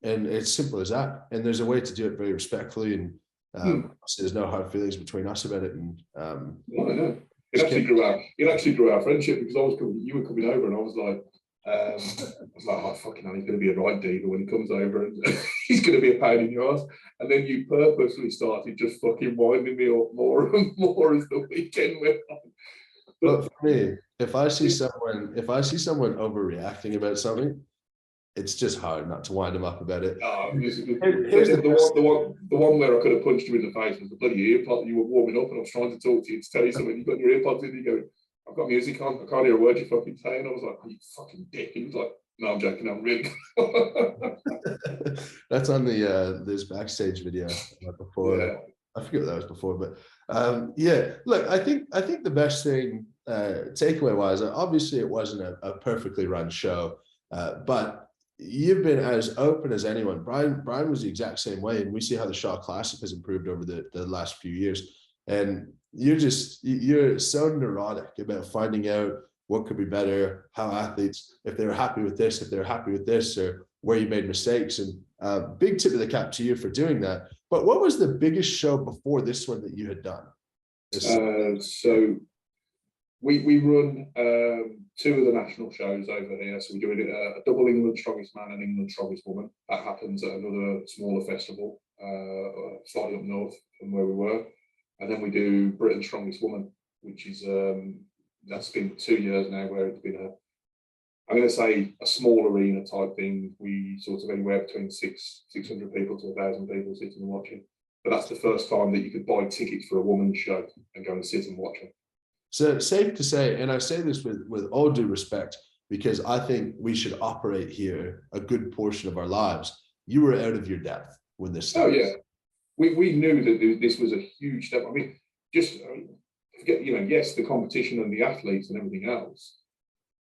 and it's simple as that. And there's a way to do it very respectfully, and there's no hard feelings between us about it. And no. It actually grew our friendship, because you were coming over, and I was like, oh fucking hell, he's going to be a right diva when he comes over, and he's going to be a pain in your ass. And then you purposely started just fucking winding me up more and more as the weekend went on. But for me, if I see someone overreacting about something, it's just hard not to wind them up about it. Here's the one where I could have punched you in the face was the bloody earpod. You were warming up, and I was trying to talk to you to tell you something. You got your earpods in, you go, I've got music on, I can't hear a word you're fucking saying. I was like, oh, you fucking dick. He was like, no, I'm joking, I'm really. That's on the this backstage video before. Yeah. I forget what that was before, but yeah, look, I think the best thing takeaway wise, obviously it wasn't a perfectly run show. But you've been as open as anyone. Brian was the exact same way, and we see how the Shaw Classic has improved over the last few years. And you're so neurotic about finding out what could be better, how athletes, if they were happy with this, if they're happy with this, or where you made mistakes. And big tip of the cap to you for doing that. But what was the biggest show before this one that you had done? So we run two of the national shows over here. So we're doing a double England Strongest Man and England Strongest Woman. That happens at another smaller festival, slightly up north from where we were. And then we do Britain's Strongest Woman, which is that's been 2 years now, where it's been I'm going to say a small arena type thing. We sort of anywhere between 600 people to 1,000 people sitting and watching. But that's the first time that you could buy tickets for a women's show and go and sit and watch them. So safe to say, and I say this with all due respect, because I think we should operate here a good portion of our lives. You were out of your depth when this started. Oh yeah, we knew that this was a huge step. I mean, forget, yes, the competition and the athletes and everything else,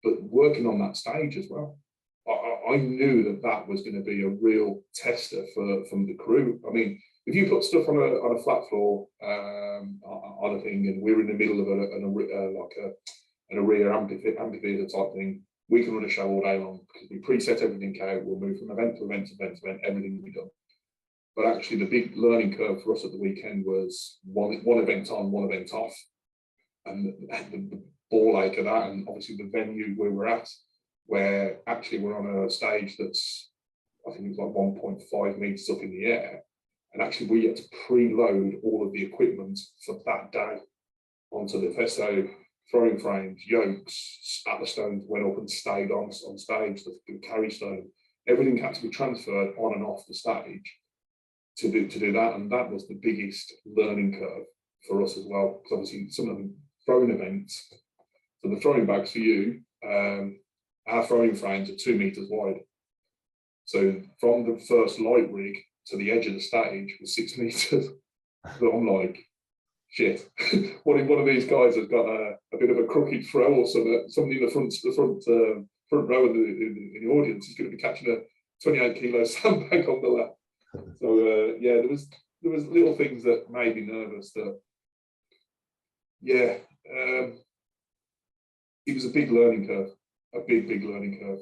but working on that stage as well. I knew that was going to be a real tester from the crew. I mean, if you put stuff on a flat floor on a thing, and we're in the middle of an arena amphitheater type thing, we can run a show all day long because we preset everything out. We'll move from event to event to event to event. Everything will be done. But actually, the big learning curve for us at the weekend was one event on, one event off, and the ball ache of that, and obviously the venue we were at, where actually we're on a stage that's, I think it's like 1.5 meters up in the air. And actually we had to preload all of the equipment for that day onto the festo, throwing frames, yokes, spatter stones went up and stayed on stage, the carry stone, everything had to be transferred on and off the stage to do that. And that was the biggest learning curve for us as well. Because obviously some of the throwing events, so the throwing bags for you, our throwing frames are 2 meters wide. So from the first light rig to the edge of the stage was 6 meters. So I'm like, shit. What if one of these guys has got a bit of a crooked throw or something? Somebody in the front row in the audience is going to be catching a 28 kilo sandbag on the lap. So yeah, there was little things that made me nervous. That it was a big learning curve, a big learning curve.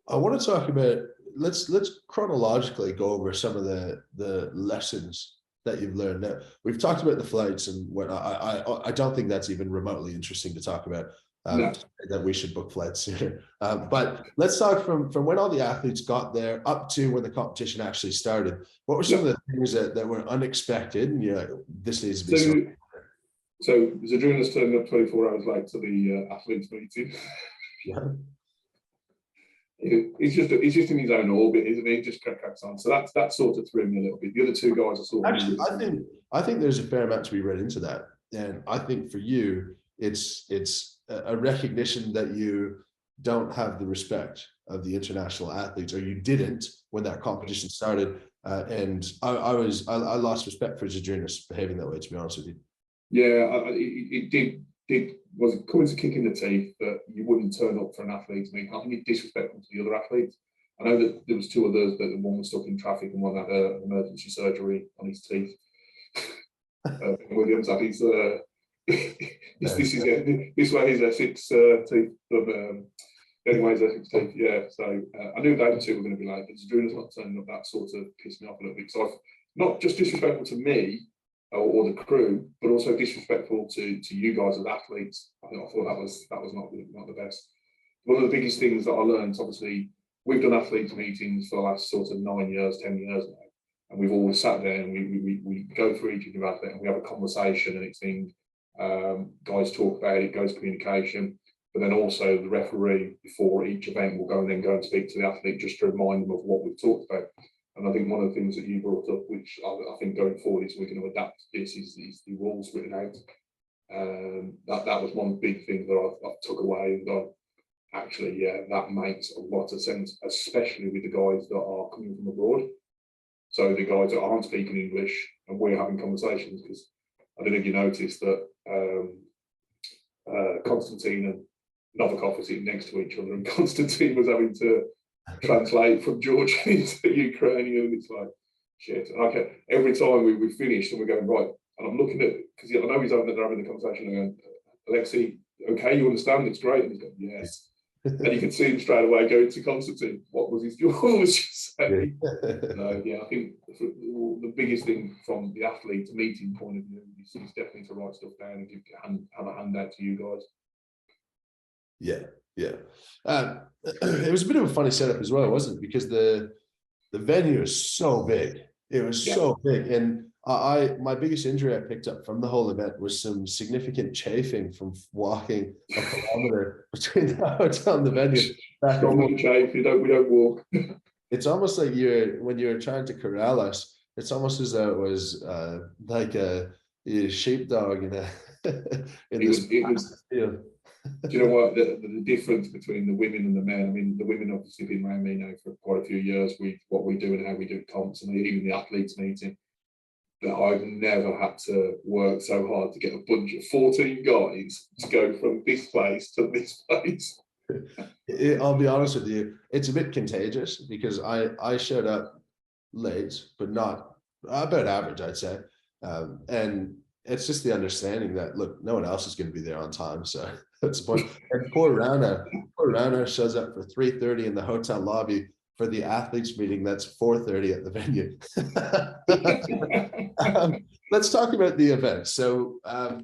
I want to talk about, let's chronologically go over some of the lessons that you've learned. Now, we've talked about the flights and what I don't think that's even remotely interesting to talk about. No. That we should book flights here. But let's talk from when all the athletes got there up to when the competition actually started. What were some of the things that were unexpected? And you're like, this needs to be so Zadrunas turned up 24 hours late to the athletes meeting. Yeah. He's just in his own orbit, isn't he? Just cracks on. So that sort of threw me a little bit. The other two guys are sort of actually, I think there's a fair amount to be read into that. And I think for you, it's a recognition that you don't have the respect of the international athletes, or you didn't when that competition started. And I lost respect for Zadrunas behaving that way, to be honest with you. Yeah, it did was coming to kick in the teeth that you wouldn't turn up for an athlete's meet. I think it's disrespectful to the other athletes. I know that there was two others, but one was stuck in traffic and one had an emergency surgery on his teeth. Williams had his this way his Essex teeth, but anyway, his Essex teeth. Yeah, so I knew those two were going to be late, but Zadrunas not turning up, that sort of pissed me off a little bit. So I've not just disrespectful to me or the crew, but also disrespectful to you guys as athletes. I thought that was not the best. One of the biggest things that I learned, obviously, we've done athletes meetings for the last sort of 9 years, 10 years now, and we've always sat there and we go through each of the athlete and we have a conversation, and it's things guys talk about it, goes communication, but then also the referee before each event will go and speak to the athlete just to remind them of what we've talked about. And I think one of the things that you brought up, which I think going forward is we're going to adapt to this, is the rules written out. That was one big thing that I took away and gone, actually, yeah, that makes a lot of sense, especially with the guys that are coming from abroad. So the guys that aren't speaking English and we're having conversations, because I don't know if you noticed that Constantine and Novikov was sitting next to each other, and Konstantin was having to translate from Georgian into Ukrainian. It's like, shit. Okay, every time we finished and we're going, right, and I'm looking at, because I know they're having the conversation, and going, Alexei, okay, you understand, it's great. And he's going, yes. And you can see him straight away going to Konstantin, what was his say? So, yeah, I think the biggest thing from the athlete meeting point of view is definitely to write stuff down and have a handout to you guys. Yeah. It was a bit of a funny setup as well, wasn't it? Because the venue is so big. It was so big, and my biggest injury I picked up from the whole event was some significant chafing from walking a kilometer between the hotel and the venue. Back and chafe, we don't walk. It's almost like when you're trying to corral us. It's almost as though it was like a sheepdog in a this field. Do you know what the difference between the women and the men? I mean, the women obviously been around me now for quite a few years with what we do and how we do comps, and even the athletes meeting. But I've never had to work so hard to get a bunch of 14 guys to go from this place to this place. I'll be honest with you, it's a bit contagious because I showed up late, but not about average, I'd say, and it's just the understanding that, look, no one else is going to be there on time, so that's the point. And poor Rana shows up for 3:30 in the hotel lobby for the athletes meeting that's 4:30 at the venue. Let's talk about the event. So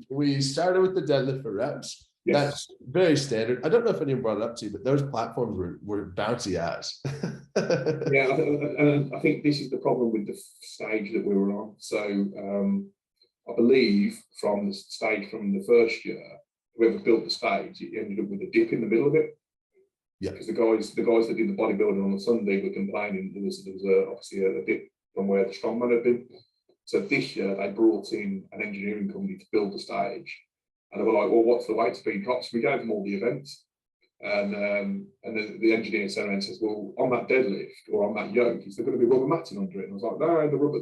we started with the deadlift for reps. Yes. That's very standard. I don't know if anyone brought it up to you, but those platforms were bouncy ass. Yeah, and I think this is the problem with the stage that we were on. So I believe from the stage from the first year, whoever built the stage, it ended up with a dip in the middle of it. Yeah. Because the guys that did the bodybuilding on the Sunday were complaining there was obviously a dip from where the strongman had been. So this year they brought in an engineering company to build the stage, and they were like, "Well, what's the weight speed drops?" We gave them all the events, and the engineer said and says, "Well, on that deadlift or on that yoke, is there going to be rubber matting under it?" And I was like, "No, the rubber,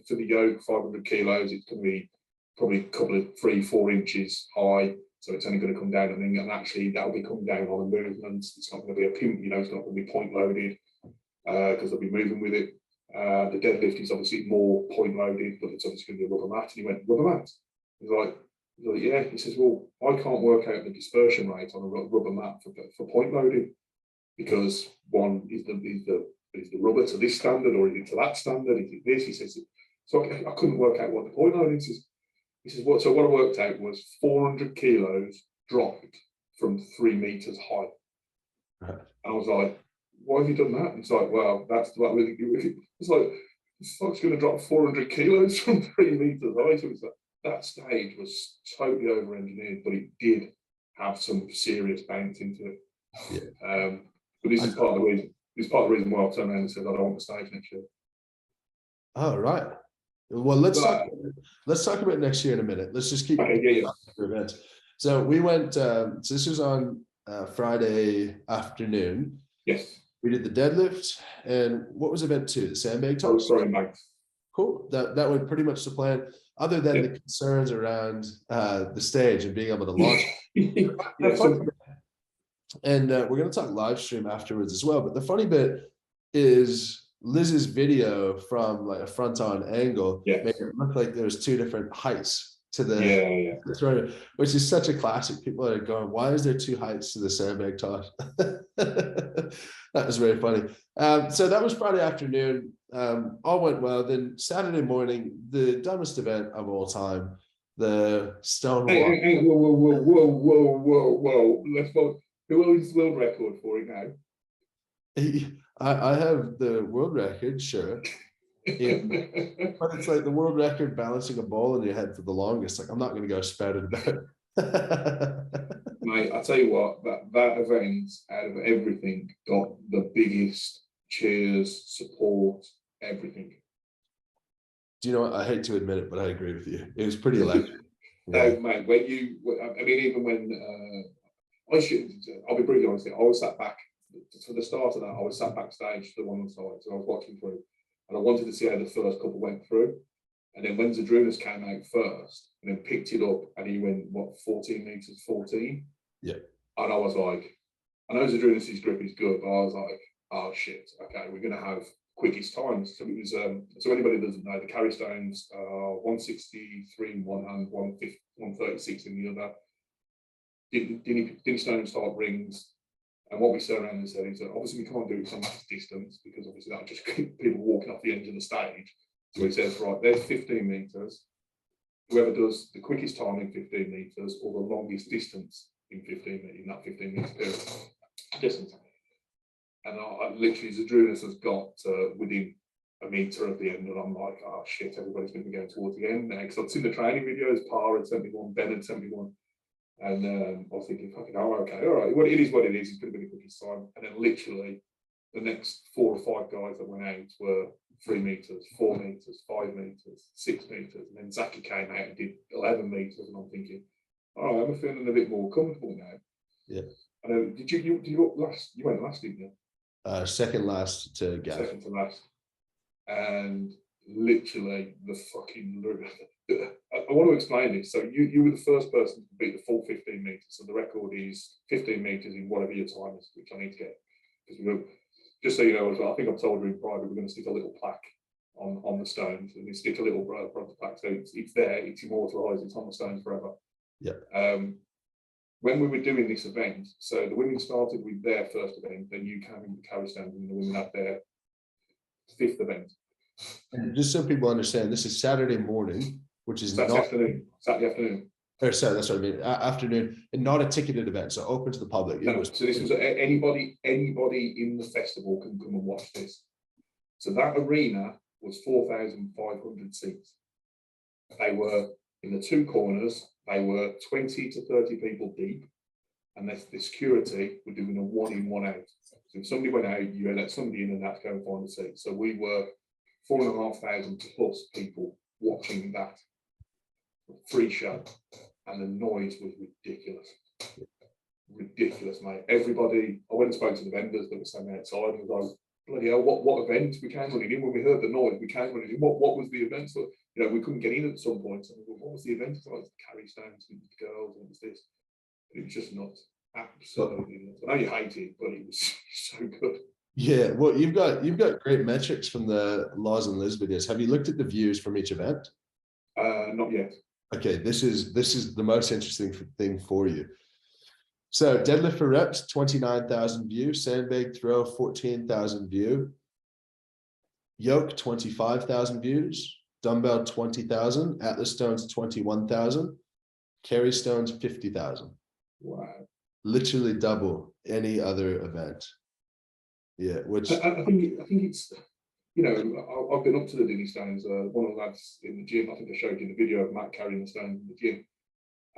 for the yoke, 500 kilos, it's going to be probably a couple of 3-4 inches high." So it's only going to come down, and actually that'll be coming down on the movement. It's not going to be a pimp, it's not going to be point loaded because they'll be moving with it. The deadlift is obviously more point loaded, but it's obviously going to be a rubber mat. And he went, "Rubber mat?" He's like, "Yeah." He says, "Well, I can't work out the dispersion rate on a rubber mat for point loading because one is the rubber to this standard, or is it to that standard? Is it this?" He says, "So I couldn't work out what the point loading is." He says, "What? So what I worked out was 400 kilos dropped from 3 meters high." And I was like, "Why have you done that?" And it's like, "Well, that's what it's like. This fuck's going to drop 400 kilos from 3 meters high." So it's like, that stage was totally over-engineered, but it did have some serious bounce into it. Yeah. But this is part of the reason. This is part of the reason why I've turned around and said I don't want the stage next year. Oh, right. Well, let's talk about next year in a minute. Let's just keep events. So we went. So this was on Friday afternoon. Yes. We did the deadlift, and what was event 2? The sandbag toss. Oh, sorry, Mike. Cool. That went pretty much to plan, other than the concerns around the stage and being able to launch. And we're going to talk live stream afterwards as well. But the funny bit is Liz's video from like a front-on angle made it look like there was 2 different heights to the throw, which is such a classic. People are going, "Why is there 2 heights to the sandbag toss?" That was very funny. So that was Friday afternoon. All went well. Then Saturday morning, the dumbest event of all time, the stone wall. Hey, whoa. Let's vote. Who owns the world record for it now? I have the world record, sure. But it's like the world record balancing a ball in your head for the longest. Like, I'm not going to go spout it about it. Mate, I tell you what, that event out of everything got the biggest cheers, support, everything. Do you know what? I hate to admit it, but I agree with you. It was pretty electric. No, mate, even when I'll be brutally honest, I was sat back for the start of that. I was sat backstage to the one on the side, so I was watching through, and I wanted to see how the first couple went through. And then when Zadrunas came out first, and then picked it up, and he went 14 meters 14. Yeah. And I was like, I know Zadrunas' grip is good, but I was like, oh shit, okay, we're going to have quickest times. So it was, so anybody that doesn't know, the carry stones are 163 in one hand, 136 in the other. Dinny stone start rings. And what we said around and said is that obviously we can't do it from that distance because obviously that'll just keep people walking off the edge of the stage. So he says, right, there's 15 meters. Whoever does the quickest time in 15 meters or the longest distance in 15 in that 15 meter period distance. And I literally, Zadrunas has got within a meter of the end, and I'm like, oh shit, everybody's going to be going towards the end now. Because I've seen the training videos, Par had sent me one, Ben had sent me one. And I was thinking, fucking, oh, okay, all right, well, it is what it is. It's going to be the quickest time. And then literally the next 4 or 5 guys that went out were 3 meters, 4 meters, 5 meters, 6 meters. And then Zaki came out and did 11 meters. And I'm thinking, all right, I'm feeling a bit more comfortable now. Yeah. And did you last? You went last, didn't you? Second last to Gav. Second to last. And literally the fucking, I want to explain this. So you were the first person to beat the full 15 meters. So the record is 15 meters in whatever your time is, which I need to get. Because we were, just so you know, as well, I think I've told you in private, we're going to stick a little plaque on the stones, and we stick a little bronze plaque. So it's there, it's immortalised, it's on the stones forever. Yeah. When we were doing this event, so the women started with their first event, then you came in the carry stand, and the women had their 5th event. And just so people understand, this is Saturday morning, which is Saturday afternoon. Saturday afternoon. Or sorry, that's what I mean. Afternoon, and not a ticketed event, so open to the public. No, so this was anybody in the festival can come and watch this. So that arena was 4,500 seats. They were in the 2 corners. They were 20 to 30 people deep, and the security were doing a 1 in, 1 out. So if somebody went out, you let somebody in and had to go and find a seat. So we were 4,500 plus people watching that free show, and the noise was ridiculous. Ridiculous, mate. Everybody, I went and spoke to the vendors that were standing outside and was like, bloody hell, what event? We came running in when we heard the noise, we came running in. What was the event? So, you know, we couldn't get in at some point. So what was the event? So it was the carry stones, it was the girls, and it was this. It was just nuts. Absolutely nuts. I know you hate it, but it was so good. Yeah, well, you've got great metrics from the Laws and Liz videos. Have you looked at the views from each event? Not yet. Okay, this is the most interesting thing for you. So deadlift for reps, 29,000 view, sandbag throw, 14,000 view, yoke, 25,000 views, dumbbell, 20,000, atlas stones, 21,000, carry stones, 50,000. Wow. Literally double any other event. Yeah, which I think it's, you know, I've been up to the Dinny stones. One of the lads in the gym, I think I showed you the video of Matt carrying the stones in the gym.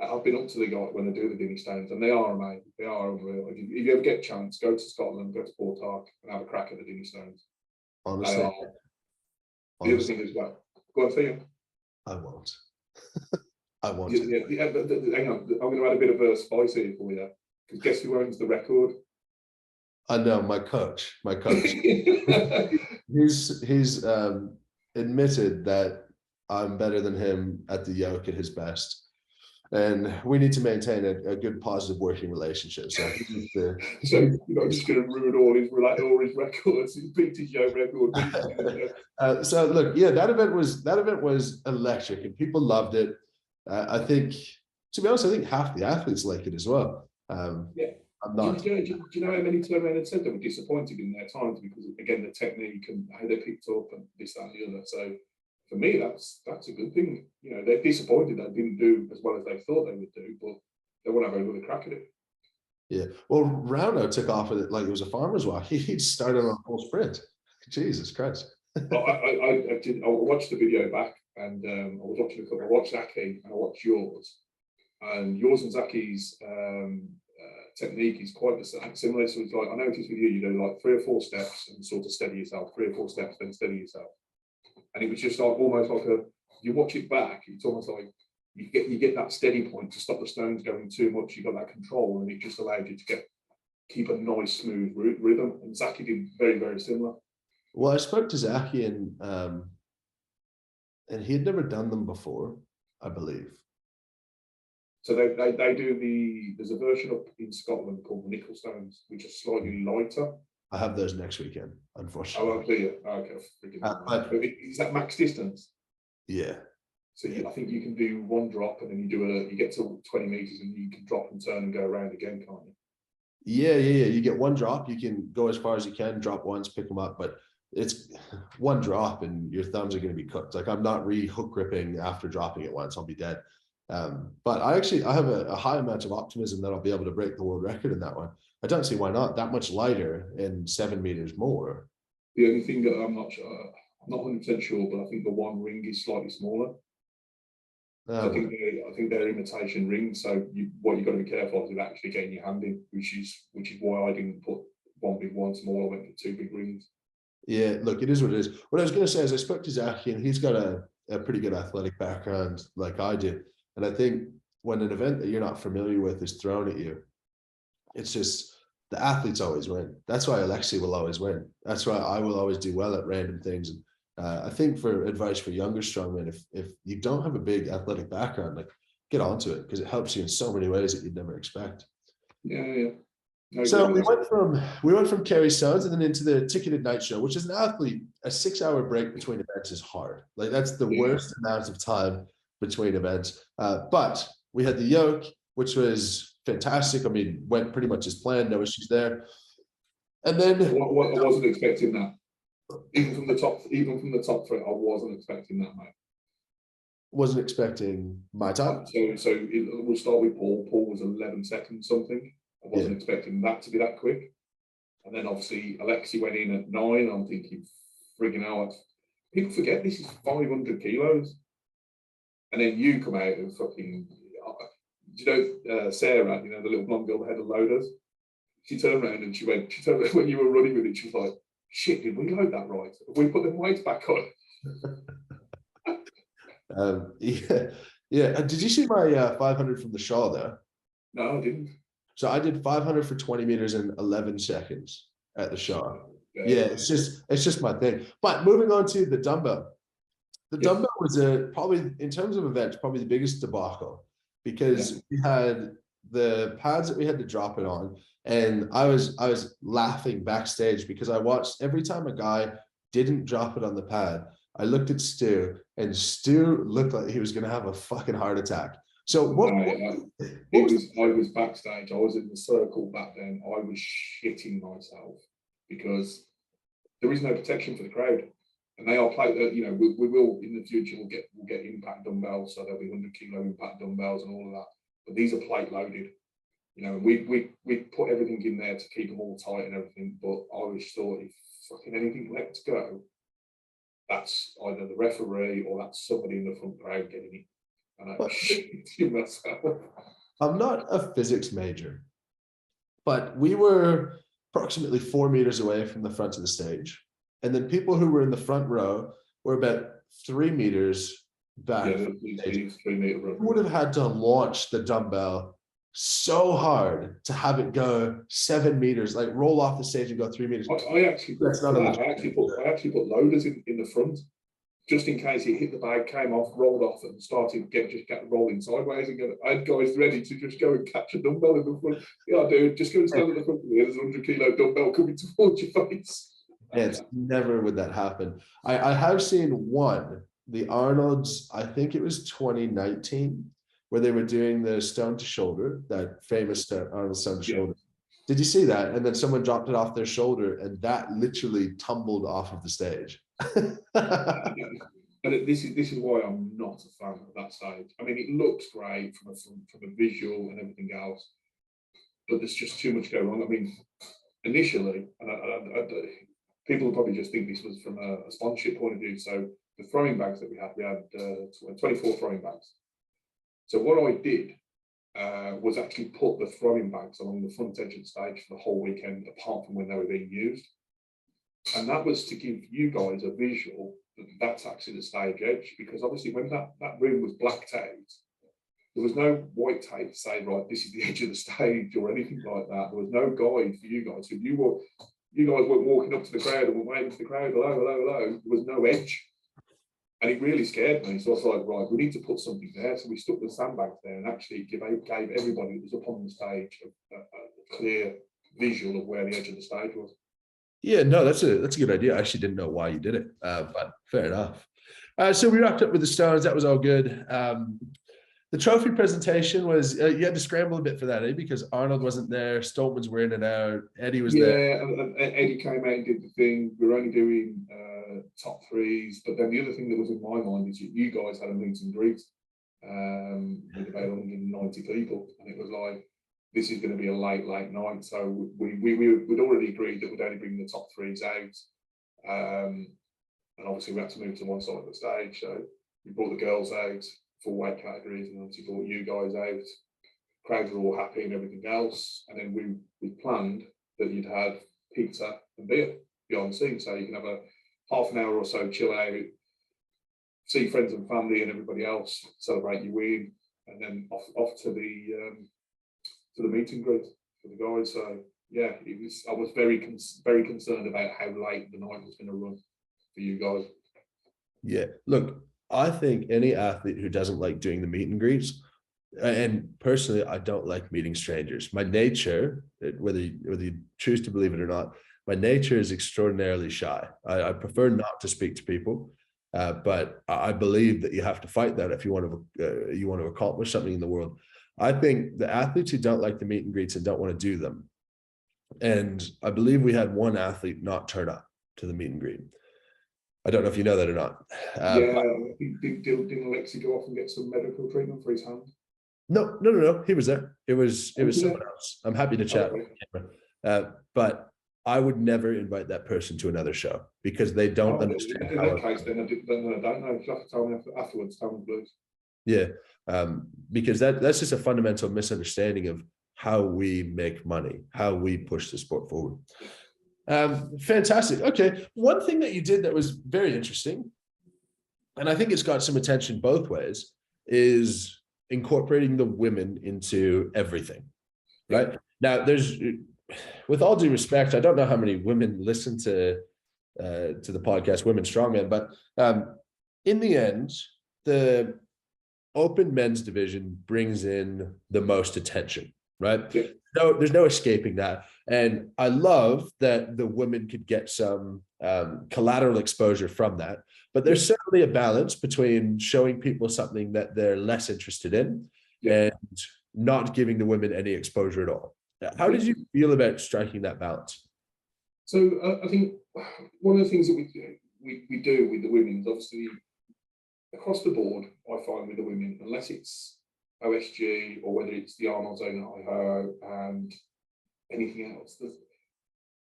I've been up to the guy when they do the Dinny stones, and they are amazing. They are unreal. If you ever get a chance, go to Scotland, go to Portark, and have a crack at the Dinny stones. honestly, The other thing as well. Go on, Theo. I won't. I won't. Yeah, but hang on. I'm going to add a bit of a spice here for you. Because guess who owns the record? I know my coach. He's admitted that I'm better than him at the yoke at his best. And we need to maintain a good, positive working relationship. So, so you're not just going to ruin all his records. He's beat his yoke record. So look, yeah, that event was electric, and people loved it. I think, to be honest, I think half the athletes like it as well. Yeah. I'm not. Do you know how many turned around and said they were disappointed in their times because, again, the technique and how they picked up and this, that, and the other. So for me, that's a good thing. You know, they're disappointed they didn't do as well as they thought they would do, but they want to have another crack at it. Yeah. Well, Rauno took off with it like it was a farmer's walk. He started on a full sprint. Jesus Christ. I watched the video back, and I was watching a couple. I watched Zaki and I watched yours, and yours and Zaki's technique is quite the similar. So it's like, I noticed with you do like 3 or 4 steps and sort of steady yourself, 3 or 4 steps, then steady yourself. And it was just like almost like you watch it back, it's almost like you get that steady point to stop the stones going too much. You got that control, and it just allowed you to keep a nice smooth rhythm. And Zaki did very, very similar. Well, I spoke to Zaki, and he had never done them before, I believe. So they do there's a version up in Scotland called the nickel stones, which are slightly lighter. I have those next weekend, Oh, unfortunately. I'll clear. Okay, But is that max distance? yeah, So I think you can do one drop, and then you get to 20 meters, and you can drop and turn and go around again, can't you? yeah. You get one drop. You can go as far as you can, drop once, pick them up, but it's one drop, and your thumbs are going to be cooked. Like, I'm not hook gripping after dropping it once; I'll be dead. But I have a high amount of optimism that I'll be able to break the world record in that one. I don't see why not. That much lighter and 7 meters more. The only thing that I'm not 100% sure, but I think the one ring is slightly smaller. I think they're imitation rings. So what you've got to be careful of is actually getting your hand in, which is why I didn't put one big, one small. I went for two big rings. Yeah, look, it is what it is. What I was going to say is I spoke to Zach, and he's got a pretty good athletic background like I do. And I think when an event that you're not familiar with is thrown at you, it's just the athletes always win. That's why Alexei will always win. That's why I will always do well at random things. And I think for advice for younger strongmen, if you don't have a big athletic background, like, get onto it, because it helps you in so many ways that you'd never expect. Yeah. So we went from Kerry Stones and then into the ticketed night show, which is an athlete. A 6-hour break between events is hard. Like, that's the worst amount of time between events. But we had the yoke, which was fantastic. I mean, went pretty much as planned. No issues there. And then I wasn't expecting that. Even from the top three, I wasn't expecting that, mate. Wasn't expecting my time. So we'll start with Paul. Paul was 11 seconds something. I wasn't expecting that to be that quick. And then obviously Alexei went in at 9. I'm thinking, frigging hell, people forget this is 500 kilos. And then you come out and fucking, Sarah, the little blonde girl that had the loaders. She turned around and when you were running with it, she was like, shit, did we load that right? Have we put the weights back on? Yeah. Did you see my 500 from the Shaw there? No, I didn't. So I did 500 for 20 meters in 11 seconds at the Shaw. Yeah, it's just my thing. But moving on to the dumbbell. The dumbbell was probably, in terms of events, probably the biggest debacle, because we had the pads that we had to drop it on, and I was laughing backstage because I watched every time a guy didn't drop it on the pad, I looked at Stu, and Stu looked like he was going to have a fucking heart attack. So I was backstage. I was in the circle back then. I was shitting myself because there is no protection for the crowd, and they are plate. We will in the future. We'll get impact dumbbells, so there'll be 100-kilo impact dumbbells and all of that. But these are plate loaded. We put everything in there to keep them all tight and everything. But I always thought, if fucking anything lets go, that's either the referee or that's somebody in the front crowd getting it. And I'm shitting myself. I'm not a physics major, but we were approximately 4 meters away from the front of the stage. And then people who were in the front row were about 3 meters back. Yeah, 3 meter row. We would have had to launch the dumbbell so hard to have it go 7 meters, like roll off the stage and go 3 meters. I actually put loaders in the front, just in case it hit the bag, came off, rolled off, and started get rolling sideways. And I had guys ready to just go and catch a dumbbell in the front. Yeah, dude, just go and stand at the front of me. There's a 100-kilo dumbbell coming towards your face. And never would that happen. I have seen one, the Arnold's, I think it was 2019, where they were doing the stone to shoulder, that famous Arnold stone to shoulder. Did you see that? And then someone dropped it off their shoulder, and that literally tumbled off of the stage. And this is why I'm not a fan of that stage. I mean, it looks great from a visual and everything else, but there's just too much going on. I mean, initially, and people probably just think this was from a sponsorship point of view. So the throwing bags that we had 24 throwing bags. So what I did was actually put the throwing bags along the front edge of the stage for the whole weekend, apart from when they were being used. And that was to give you guys a visual that that's actually the stage edge, because obviously when that room was black taped, there was no white tape to say, right, this is the edge of the stage or anything like that. There was no guide for you guys. So you guys weren't walking up to the crowd and were waving to the crowd, hello, hello, hello. There was no edge. And it really scared me. So I was like, right, we need to put something there. So we stuck the sandbags there and actually gave everybody that was up on the stage a clear visual of where the edge of the stage was. Yeah, no, that's a good idea. I actually didn't know why you did it, but fair enough. So we wrapped up with the Stones. That was all good. The trophy presentation was, you had to scramble a bit for that, eh? Because Arnold wasn't there, Stoltman's were in and out, Eddie was there. Yeah, and Eddie came out and did the thing. We were only doing top threes, but then the other thing that was in my mind is you guys had a meet and greet with about 190 people, and it was like, this is going to be a late night. So we'd already agreed that we'd only bring the top threes out, and obviously we had to move to one side of the stage. So we brought the girls out for weight categories, and obviously brought you guys out. Crowds were all happy and everything else, and then we planned that you'd have pizza and beer behind the scenes, so you can have a half an hour or so chill out, see friends and family and everybody else, celebrate your win, and then off to the meet and greet for the guys. So yeah, I was very concerned about how late the night was going to run for you guys. Yeah, look, I think any athlete who doesn't like doing the meet and greets, and personally, I don't like meeting strangers. My nature, whether you choose to believe it or not, my nature is extraordinarily shy. I prefer not to speak to people, but I believe that you have to fight that if you want to accomplish something in the world. I think the athletes who don't like the meet and greets and don't want to do them, and I believe we had one athlete not turn up to the meet and greet. I don't know if you know that or not. Yeah, didn't Alexi go off and get some medical treatment for his hand? No. He was there. It was someone else. I'm happy to chat. Okay. But I would never invite that person to another show because they don't understand. In that case, then I don't know. You have to tell me afterwards. Tell me, please. Yeah, because that's just a fundamental misunderstanding of how we make money, how we push the sport forward. Fantastic. Okay, one thing that you did that was very interesting, and I think it's got some attention both ways, is incorporating the women into everything. Right now, with all due respect, I don't know how many women listen to the podcast Women Strongman, but in the end, the open men's division brings in the most attention, right? Yeah. No, there's no escaping that. And I love that the women could get some collateral exposure from that. But there's certainly a balance between showing people something that they're less interested in and not giving the women any exposure at all. How did you feel about striking that balance? So I think one of the things that we do with the women is obviously across the board, I find with the women, unless it's OSG or whether it's the Arnold Zone at IHO and anything else,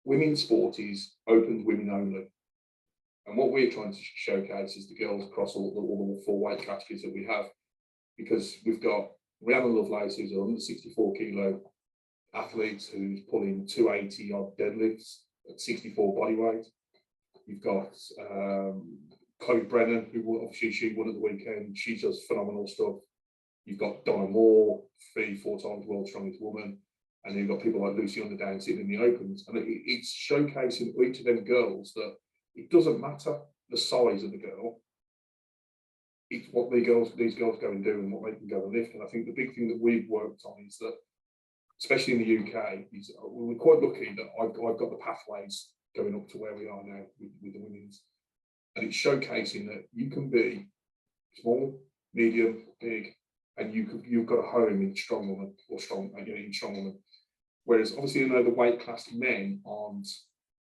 women's sport is open women only. And what we're trying to showcase is the girls across all the four weight categories that we have, because we've got Rihanna Lovelace, who's a 164 kilo athlete who's pulling 280 odd deadlifts at 64 body weight. You've got Chloe Brennan, who obviously she won at the weekend. She does phenomenal stuff. You've got Donna Moore, 3-4 times world's strongest woman. And then you've got people like Lucy Underdown sitting in the opens. And it's showcasing each of them girls that it doesn't matter the size of the girl. It's what these girls go and do and what they can go and lift. And I think the big thing that we've worked on is that, especially in the UK, is we're quite lucky that I've got the pathways going up to where we are now with the women's. And it's showcasing that you can be small, medium, big, and you've got a home in strong woman or in strong woman. Whereas obviously, the weight class men aren't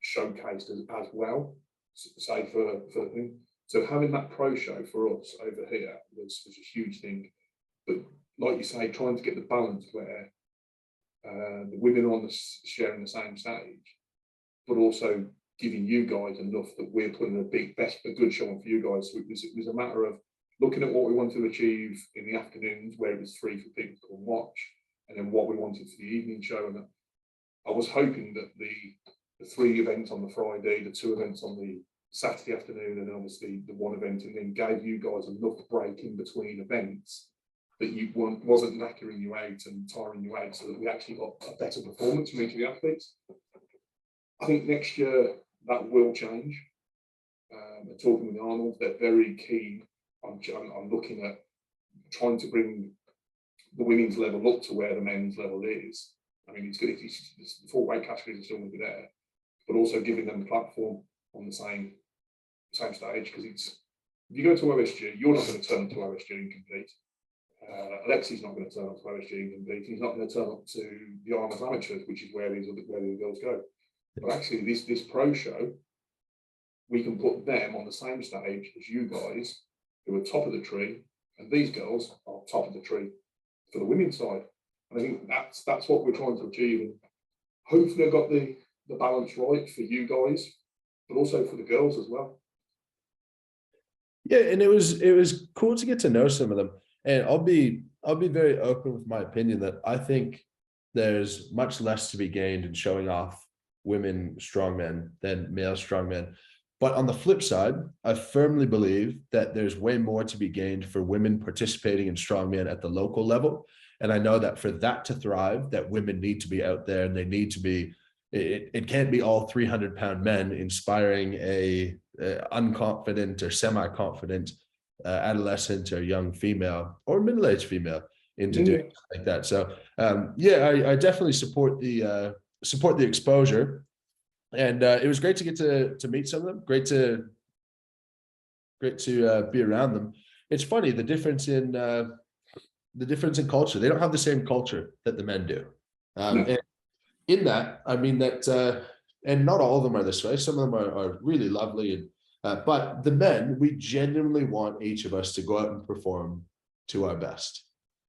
showcased as well, say for the thing. So having that pro show for us over here was a huge thing. But like you say, trying to get the balance where the women are sharing the same stage, but also giving you guys enough that we're putting a good show on for you guys. So it was a matter of looking at what we wanted to achieve in the afternoons, where it was free for people to come and watch, and then what we wanted for the evening show. And I was hoping that the 3 events on the Friday, the 2 events on the Saturday afternoon, and obviously the 1 event, and then gave you guys enough break in between events that you wasn't knackering you out and tiring you out, so that we actually got a better performance from each of the athletes. I think next year that will change. and talking with Arnold, they're very keen on looking at trying to bring the women's level up to where the men's level is. I mean, it's good, the four weight categories are still going to be there, but also giving them the platform on the same stage, because it's, if you go to OSG, you're not going to turn up to OSG and compete. Alexi's not going to turn up to OSG and compete. He's not going to turn up to the Arnold Amateurs, which is where the girls go. But actually, this pro show, we can put them on the same stage as you guys, who are top of the tree, and these girls are top of the tree for the women's side. And I think that's what we're trying to achieve. And hopefully, I've got the balance right for you guys, but also for the girls as well. Yeah, and it was cool to get to know some of them. And I'll be very open with my opinion that I think there's much less to be gained in showing off women strongmen than male strongmen. But on the flip side, I firmly believe that there's way more to be gained for women participating in strongman at the local level. And I know that for that to thrive, that women need to be out there, and they need to be, it can't be all 300-pound men inspiring a unconfident or semi-confident adolescent or young female or middle-aged female into doing like that. So yeah, I definitely support the exposure, and it was great to get to meet some of them. Great to be around them. It's funny, the difference in culture. They don't have the same culture that the men do. And in that, I mean that, and not all of them are this way. Some of them are really lovely, and but the men, we genuinely want each of us to go out and perform to our best.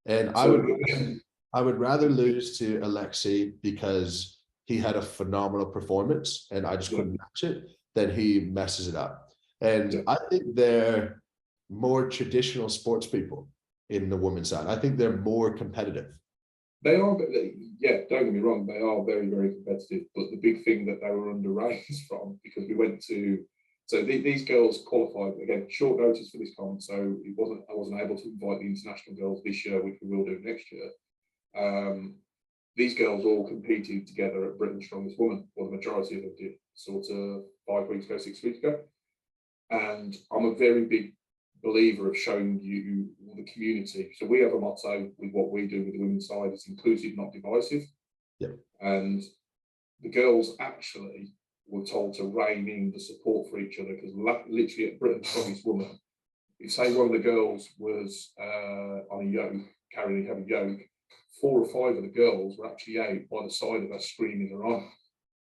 And I would rather lose to Alexei because he had a phenomenal performance and I just couldn't match it, than he messes it up. And I think they're more traditional sports people in the women's side. I think they're more competitive. They are, yeah, don't get me wrong, they are very, very competitive. But the big thing that they were underrated from, because we went to, so these girls qualified, again, short notice for this comp, so I wasn't able to invite the international girls this year, which we will do next year. These girls all competed together at Britain's Strongest Woman, or the majority of them did, sort of 5 weeks ago, 6 weeks ago. And I'm a very big believer of showing you the community. So we have a motto with what we do with the women's side: it's inclusive, not divisive. Yeah. And the girls actually were told to rein in the support for each other, because literally at Britain's Strongest Woman, if say one of the girls was on a yoke, carrying a heavy yoke, 4 or 5 of the girls were actually out by the side of her, screaming her on.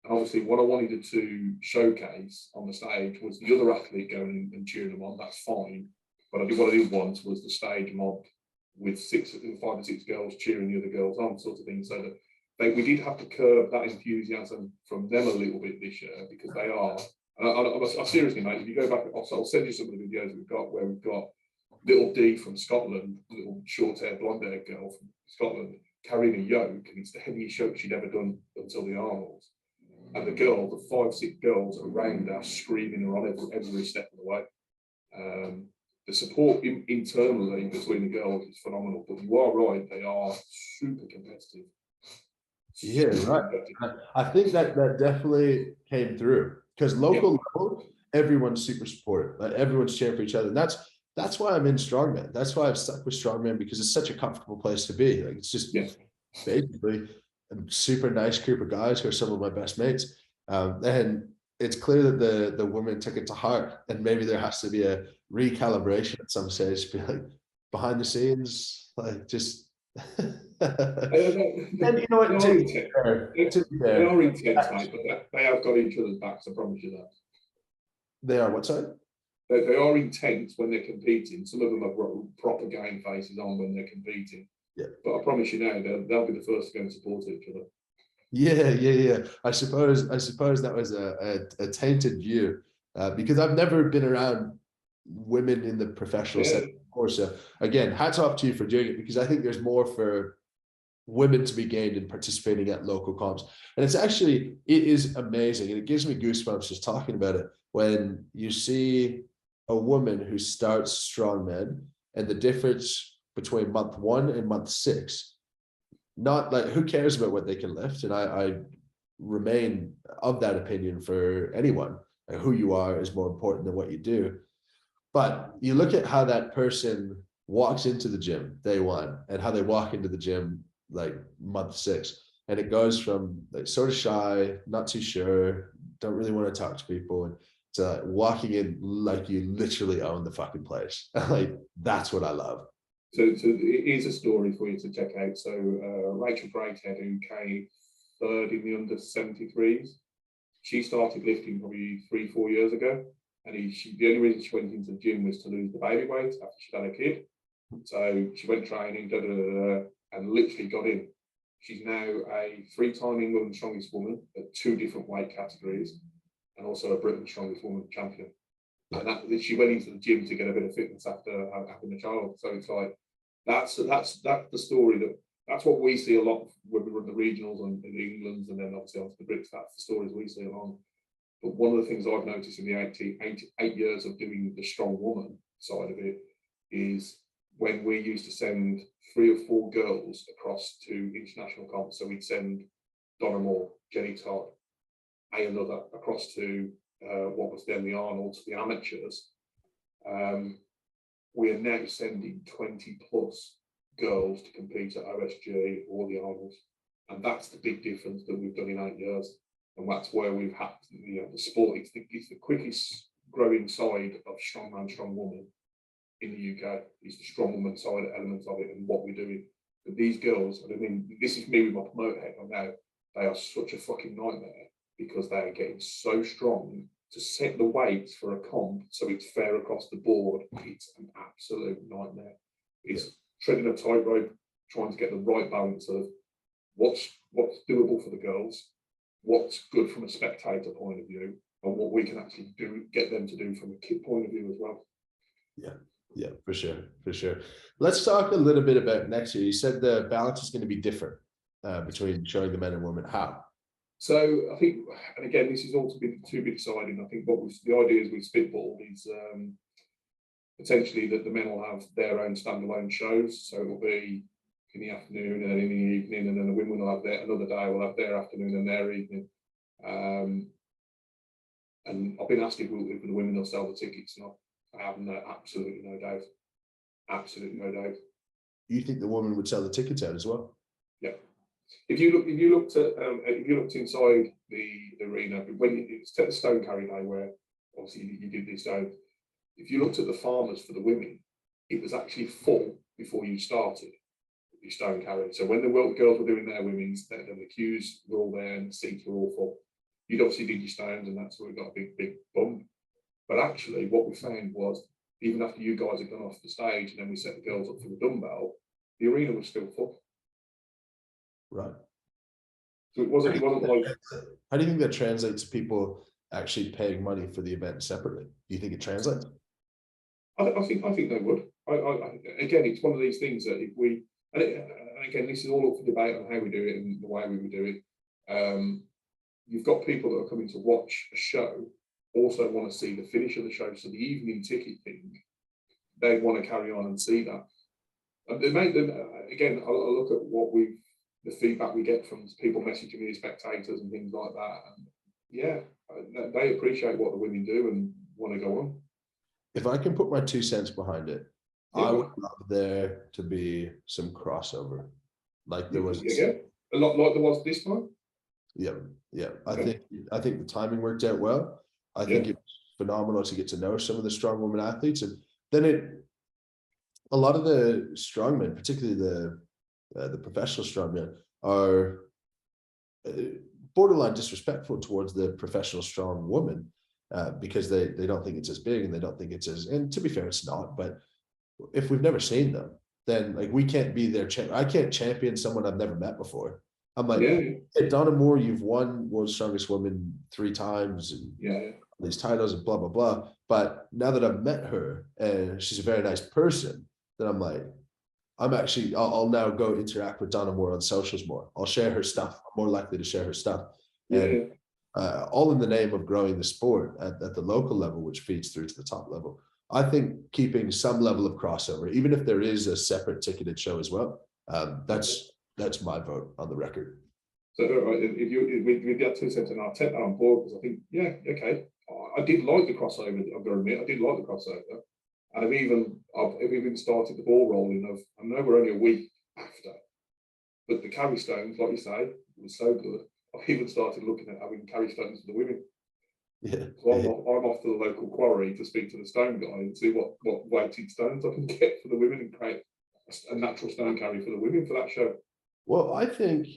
And obviously what I wanted to showcase on the stage was the other athlete going and cheering them on. That's fine. But what I did want was the stage mob with 5 or 6 girls cheering the other girls on, sort of thing. So that we did have to curb that enthusiasm from them a little bit this year, because they are, and I seriously, mate, if you go back, I'll send you some of the videos we've got where we've got little D from Scotland, little short-haired, blonde-haired girl from Scotland, carrying a yoke, and it's the heaviest yoke she'd ever done until the Arnolds. And the 5, 6 girls around her screaming her on every step of the way. The support internally between the girls is phenomenal, but you are right, they are super competitive. Yeah, right. I think that definitely came through, because local level, everyone's super supportive. Like, everyone's cheering for each other, and that's why I'm in strongman. That's why I've stuck with strongman, because it's such a comfortable place to be. Like, it's just basically a super nice group of guys who are some of my best mates, and it's clear that the women took it to heart, and maybe there has to be a recalibration at some stage, be like, behind the scenes, like, just. And you know what? They are intense, mate, but they have got each other's backs. I promise you that. They are what side? They are intense when they're competing. Some of them have got proper game faces on when they're competing. Yeah. But I promise you now, they'll be the first to go and support each other. Yeah. I suppose that was a tainted view, because I've never been around women in the professional setting. Of course, again, hats off to you for doing it, because I think there's more for women to be gained in participating at local comps. And it is amazing, and it gives me goosebumps just talking about it, when you see a woman who starts strongman, and the difference between month 1 and month 6, not like, who cares about what they can lift, and I remain of that opinion for anyone, Like, who you are is more important than what you do. But you look at how that person walks into the gym day one and how they walk into the gym like month 6. And it goes from like sort of shy, not too sure, don't really want to talk to people, and to walking in like you literally own the fucking place. Like, that's what I love. So it is a story for you to check out. So Rachel Brakehead, who came third in the under 73s, she started lifting probably 3-4 years ago. And the only reason she went into the gym was to lose the baby weight after she'd had a kid. So she went training, and literally got in. She's now a 3-time England strongest woman at 2 different weight categories, and also a Britain's strongest woman champion. Yeah. And she went into the gym to get a bit of fitness after having a child. So it's like that's the story that's what we see a lot when we run the regionals and in England, and then obviously onto the Brits. That's the stories we see along. But one of the things I've noticed in the 8 years of doing the strong woman side of it is when we used to send 3 or 4 girls across to international comps. So we'd send Donna Moore, Jenny Todd, another across to what was then the Arnold, the amateurs. We are now sending 20 plus girls to compete at OSG or the Arnold. And that's the big difference that we've done in 8 years. And that's where we've had, the sport, it's the quickest growing side of strongman, strong woman in the UK. It's the strong woman side element of it and what we're doing. But these girls, I mean, this is me with my promoter head on now, they are such a fucking nightmare because they are getting so strong to set the weights for a comp so it's fair across the board. It's an absolute nightmare. It's treading a tightrope, trying to get the right balance of what's doable for the girls, what's good from a spectator point of view, and what we can actually do, get them to do from a kid point of view as well. Yeah, for sure. Let's talk a little bit about next year. You said the balance is going to be different between showing the men and women. How? So I think, and again, this is all to be decided. I think the idea is we spitballed is potentially that the men will have their own standalone shows. So it will be in the afternoon and then in the evening, and then the women will have another day will have their afternoon and their evening. And I've been asked if the women will sell the tickets, and I have absolutely no doubt. Absolutely no doubt. You think the woman would sell the tickets out as well? Yeah. If you looked inside the arena when it's Stone Carry Day, where obviously you did this stone. If you looked at the farmers for the women, it was actually full before you started your stone carry. So when the girls were doing their women's, then the queues were all there and the seats were all full. You'd obviously did your stones, and that's where we got a big bump. But actually, what we found was even after you guys had gone off the stage, and then we set the girls up for the dumbbell, the arena was still full. Right. So it wasn't like. How do you think that translates to people actually paying money for the event separately? Do you think it translates? I think they would. Again, it's one of these things that if we, and again, this is all up for debate on how we do it and the way we would do it. You've got people that are coming to watch a show, also want to see the finish of the show. So the evening ticket thing, they want to carry on and see that. And they make them, again, I look at the feedback we get from people messaging me, spectators and things like that. And yeah, they appreciate what the women do and want to go on. If I can put my 2 cents behind it, yeah. I would love there to be some crossover, like there was a lot like there was this time. Yeah. Okay. I think the timing worked out well. I think it's phenomenal to get to know some of the strong women athletes, and then a lot of the strongmen, particularly the professional strongmen, are borderline disrespectful towards the professional strong woman because they don't think it's as big, and they don't think it's as, and to be fair, it's not. But if we've never seen them, then like we can't be their I can't champion someone I've never met before. I'm like, hey, Donna Moore, you've won World's Strongest Woman 3 times and these titles and blah, blah, blah. But now that I've met her and she's a very nice person, then I'm like, I'll now go interact with Donna Moore on socials more. I'll share her stuff. I'm more likely to share her stuff. And all in the name of growing the sport at the local level, which feeds through to the top level. I think keeping some level of crossover, even if there is a separate ticketed show as well, that's my vote on the record. So if you with that 2 cents, and I'll take that on board, because I think, okay, I did like the crossover. I've got to admit, I did like the crossover, and I've even started the ball rolling. I know we're only a week after, but the carry stones, like you say, was so good. I've even started looking at having carry stones for the women. Yeah. So I'm off to the local quarry to speak to the stone guy and see what weighted stones I can get for the women and create a natural stone carry for the women for that show. Well, I think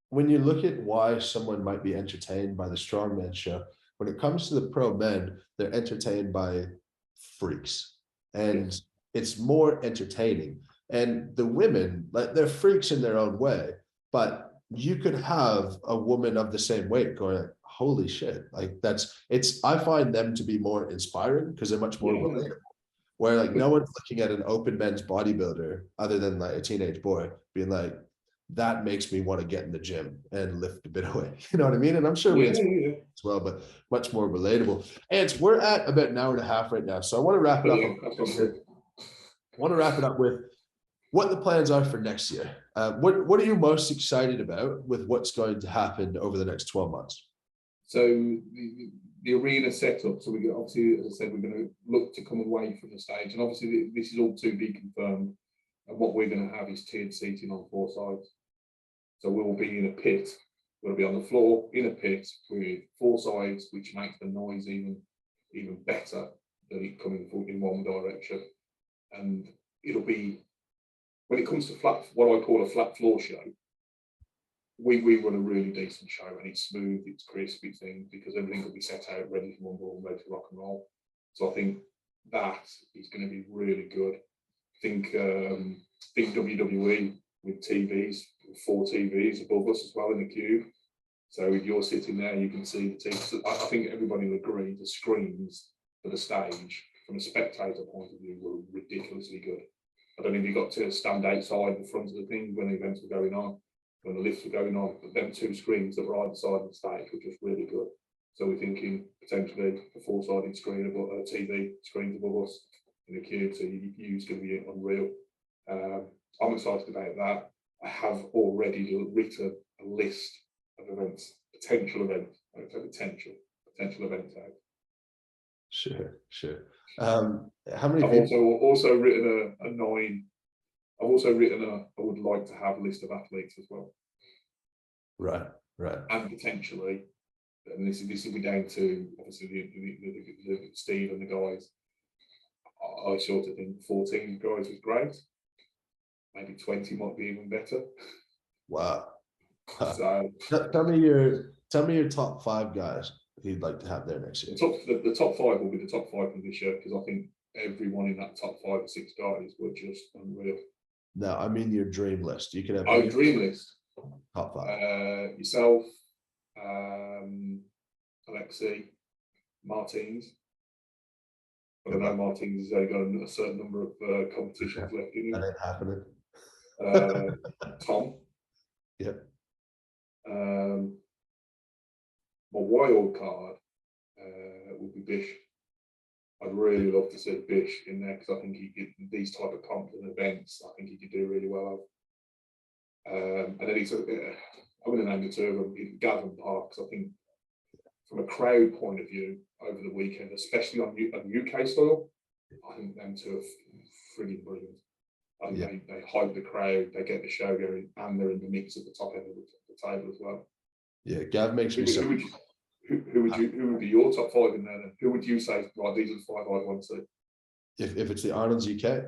when you look at why someone might be entertained by the strongman show, when it comes to the pro men, they're entertained by freaks, and Yes. it's more entertaining. And the women, like, they're freaks in their own way, but you could have a woman of the same weight going like, holy shit, like I find them to be more inspiring because they're much more relatable. Where like no one's looking at an open men's bodybuilder other than like a teenage boy being like, that makes me want to get in the gym and lift a bit of weight. You know what I mean? And I'm sure we as well, but much more relatable. And we're at about an hour and a half right now. So I want to wrap it up. I want to wrap it up with what the plans are for next year. What are you most excited about with what's going to happen over the next 12 months? So the arena setup. So we obviously, as I said, we're going to look to come away from the stage, and obviously this is all to be confirmed. And what we're going to have is tiered seating on 4 sides. So we will be in a pit. We'll be on the floor in a pit with 4 sides, which makes the noise even better than it coming in one direction. And it'll be, when it comes to what I call a flat floor show, we run a really decent show, and it's smooth, it's crisp, it's things, because everything will be set out ready for one ball, ready to rock and roll. So I think that is going to be really good. Think WWE with TVs, 4 TVs above us as well in the cube. So if you're sitting there, you can see the teams. I think everybody will agree the screens for the stage, from a spectator point of view, were ridiculously good. I don't know if you got to stand outside the front of the thing when the events were going on, when the lifts were going on, but them 2 screens that were either side of the stage were just really good. So we're thinking potentially a 4-sided screen above a TV screens above us in the cube, so your view's going to be unreal. I'm excited about that. I have already written a list of events, potential events. I would say potential events out. Sure. How many I've people? also written a 9. I've also written I would like to have a list of athletes as well. Right. And potentially, and this will be down to obviously the Steve and the guys. I sort of think 14 guys was great. Maybe 20 might be even better. Wow. So tell me your top 5 guys you'd like to have there next year. The top 5 will be the top 5 from this year, because I think everyone in that top 5 or 6 guys were just unreal. No, I mean your dream list. You could have dream list. Top 5. Yourself, Alexi, Martins. I don't know, Martins has only got a certain number of competitions left in him. That ain't happening. Tom. Yep. My wild card would be Bish. I'd really love to see Bish in there, because I think he could, these type of comps and events, I think he could do really well. And then I'm going to name the 2 of them in Gavin Park, because I think from a crowd point of view over the weekend, especially on UK style, I think them 2 are frigging brilliant. I think they hype the crowd, they get the show going, and they're in the mix at the top end of the table as well. Yeah, Gav makes me so. Who would be your top 5 in there then? Who would you say, right, these are the 5 I'd want to see? If it's the Arnold UK,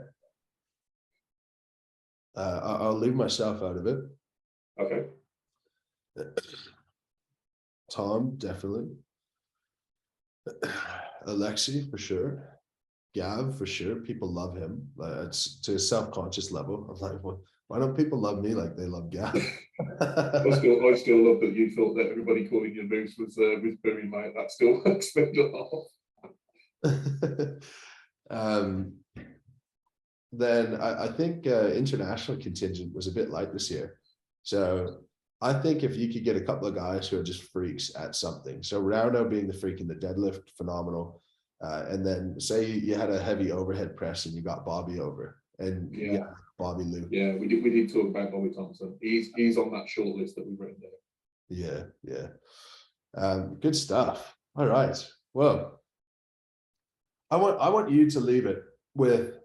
I'll leave myself out of it. Okay. Tom, definitely. Alexi, for sure. Gav, for sure. People love him. It's to a self-conscious level. I'm like, well, why don't people love me like they love Gav? I still love that you thought that everybody calling your moves was Bowie, mate. That still makes me laugh. Then I think international contingent was a bit light this year. So I think if you could get a couple of guys who are just freaks at something. So Rauno being the freak in the deadlift, phenomenal. And then say you had a heavy overhead press and you got Bobby over. And Bobby Lou. Yeah, we did talk about Bobby Thompson. He's on that short list that we've written there. Yeah. Good stuff. All right. Well, I want you to leave it with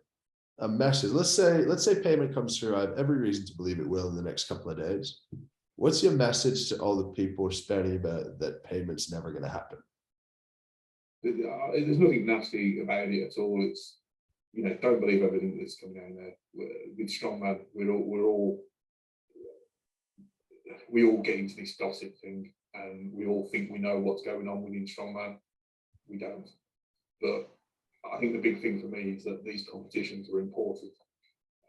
a message. Let's say payment comes through. I have every reason to believe it will in the next couple of days. What's your message to all the people spouting about that payment's never going to happen? There's nothing nasty about it at all. It's, you know, don't believe everything that's coming down there. With strongman, we all get into this gossip thing, and we all think we know what's going on within strongman. We don't. But I think the big thing for me is that these competitions are important.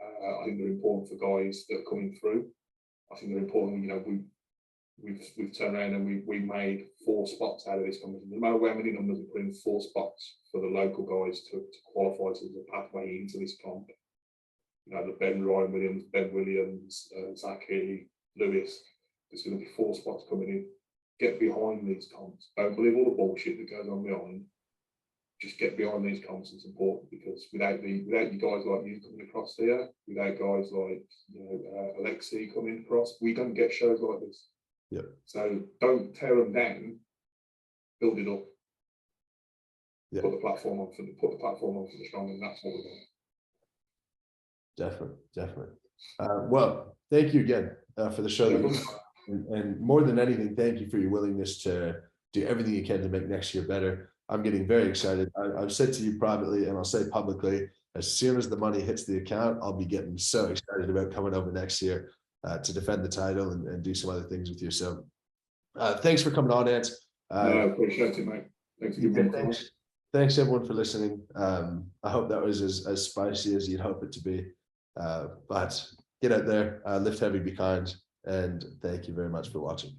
I think they're important for guys that are coming through. I think they're important. You know, we've turned around and we made 4 spots out of this competition. No matter how many numbers, we put in 4 spots for the local guys to qualify as a pathway into this comp. You know, the Ryan Williams, Ben Williams, Zach Healy, Lewis. There's going to be 4 spots coming in. Get behind these comps. Don't believe all the bullshit that goes on behind. Just get behind these comps. It's important, because without you guys like you coming across here, without guys like, you know, Alexei coming across, we don't get shows like this. Yeah. So don't tear them down. Build it up. Yeah. Put the platform on for the strong, and that's what we're doing. Definitely. Well, thank you again for the show. And more than anything, thank you for your willingness to do everything you can to make next year better. I'm getting very excited. I've said to you privately, and I'll say publicly, as soon as the money hits the account, I'll be getting so excited about coming over next year to defend the title and do some other things with you. So thanks for coming on, Ant. I appreciate it, mate. Thanks for giving me. Thanks everyone for listening. I hope that was as spicy as you'd hope it to be. But get out there, lift heavy, be kind, and thank you very much for watching.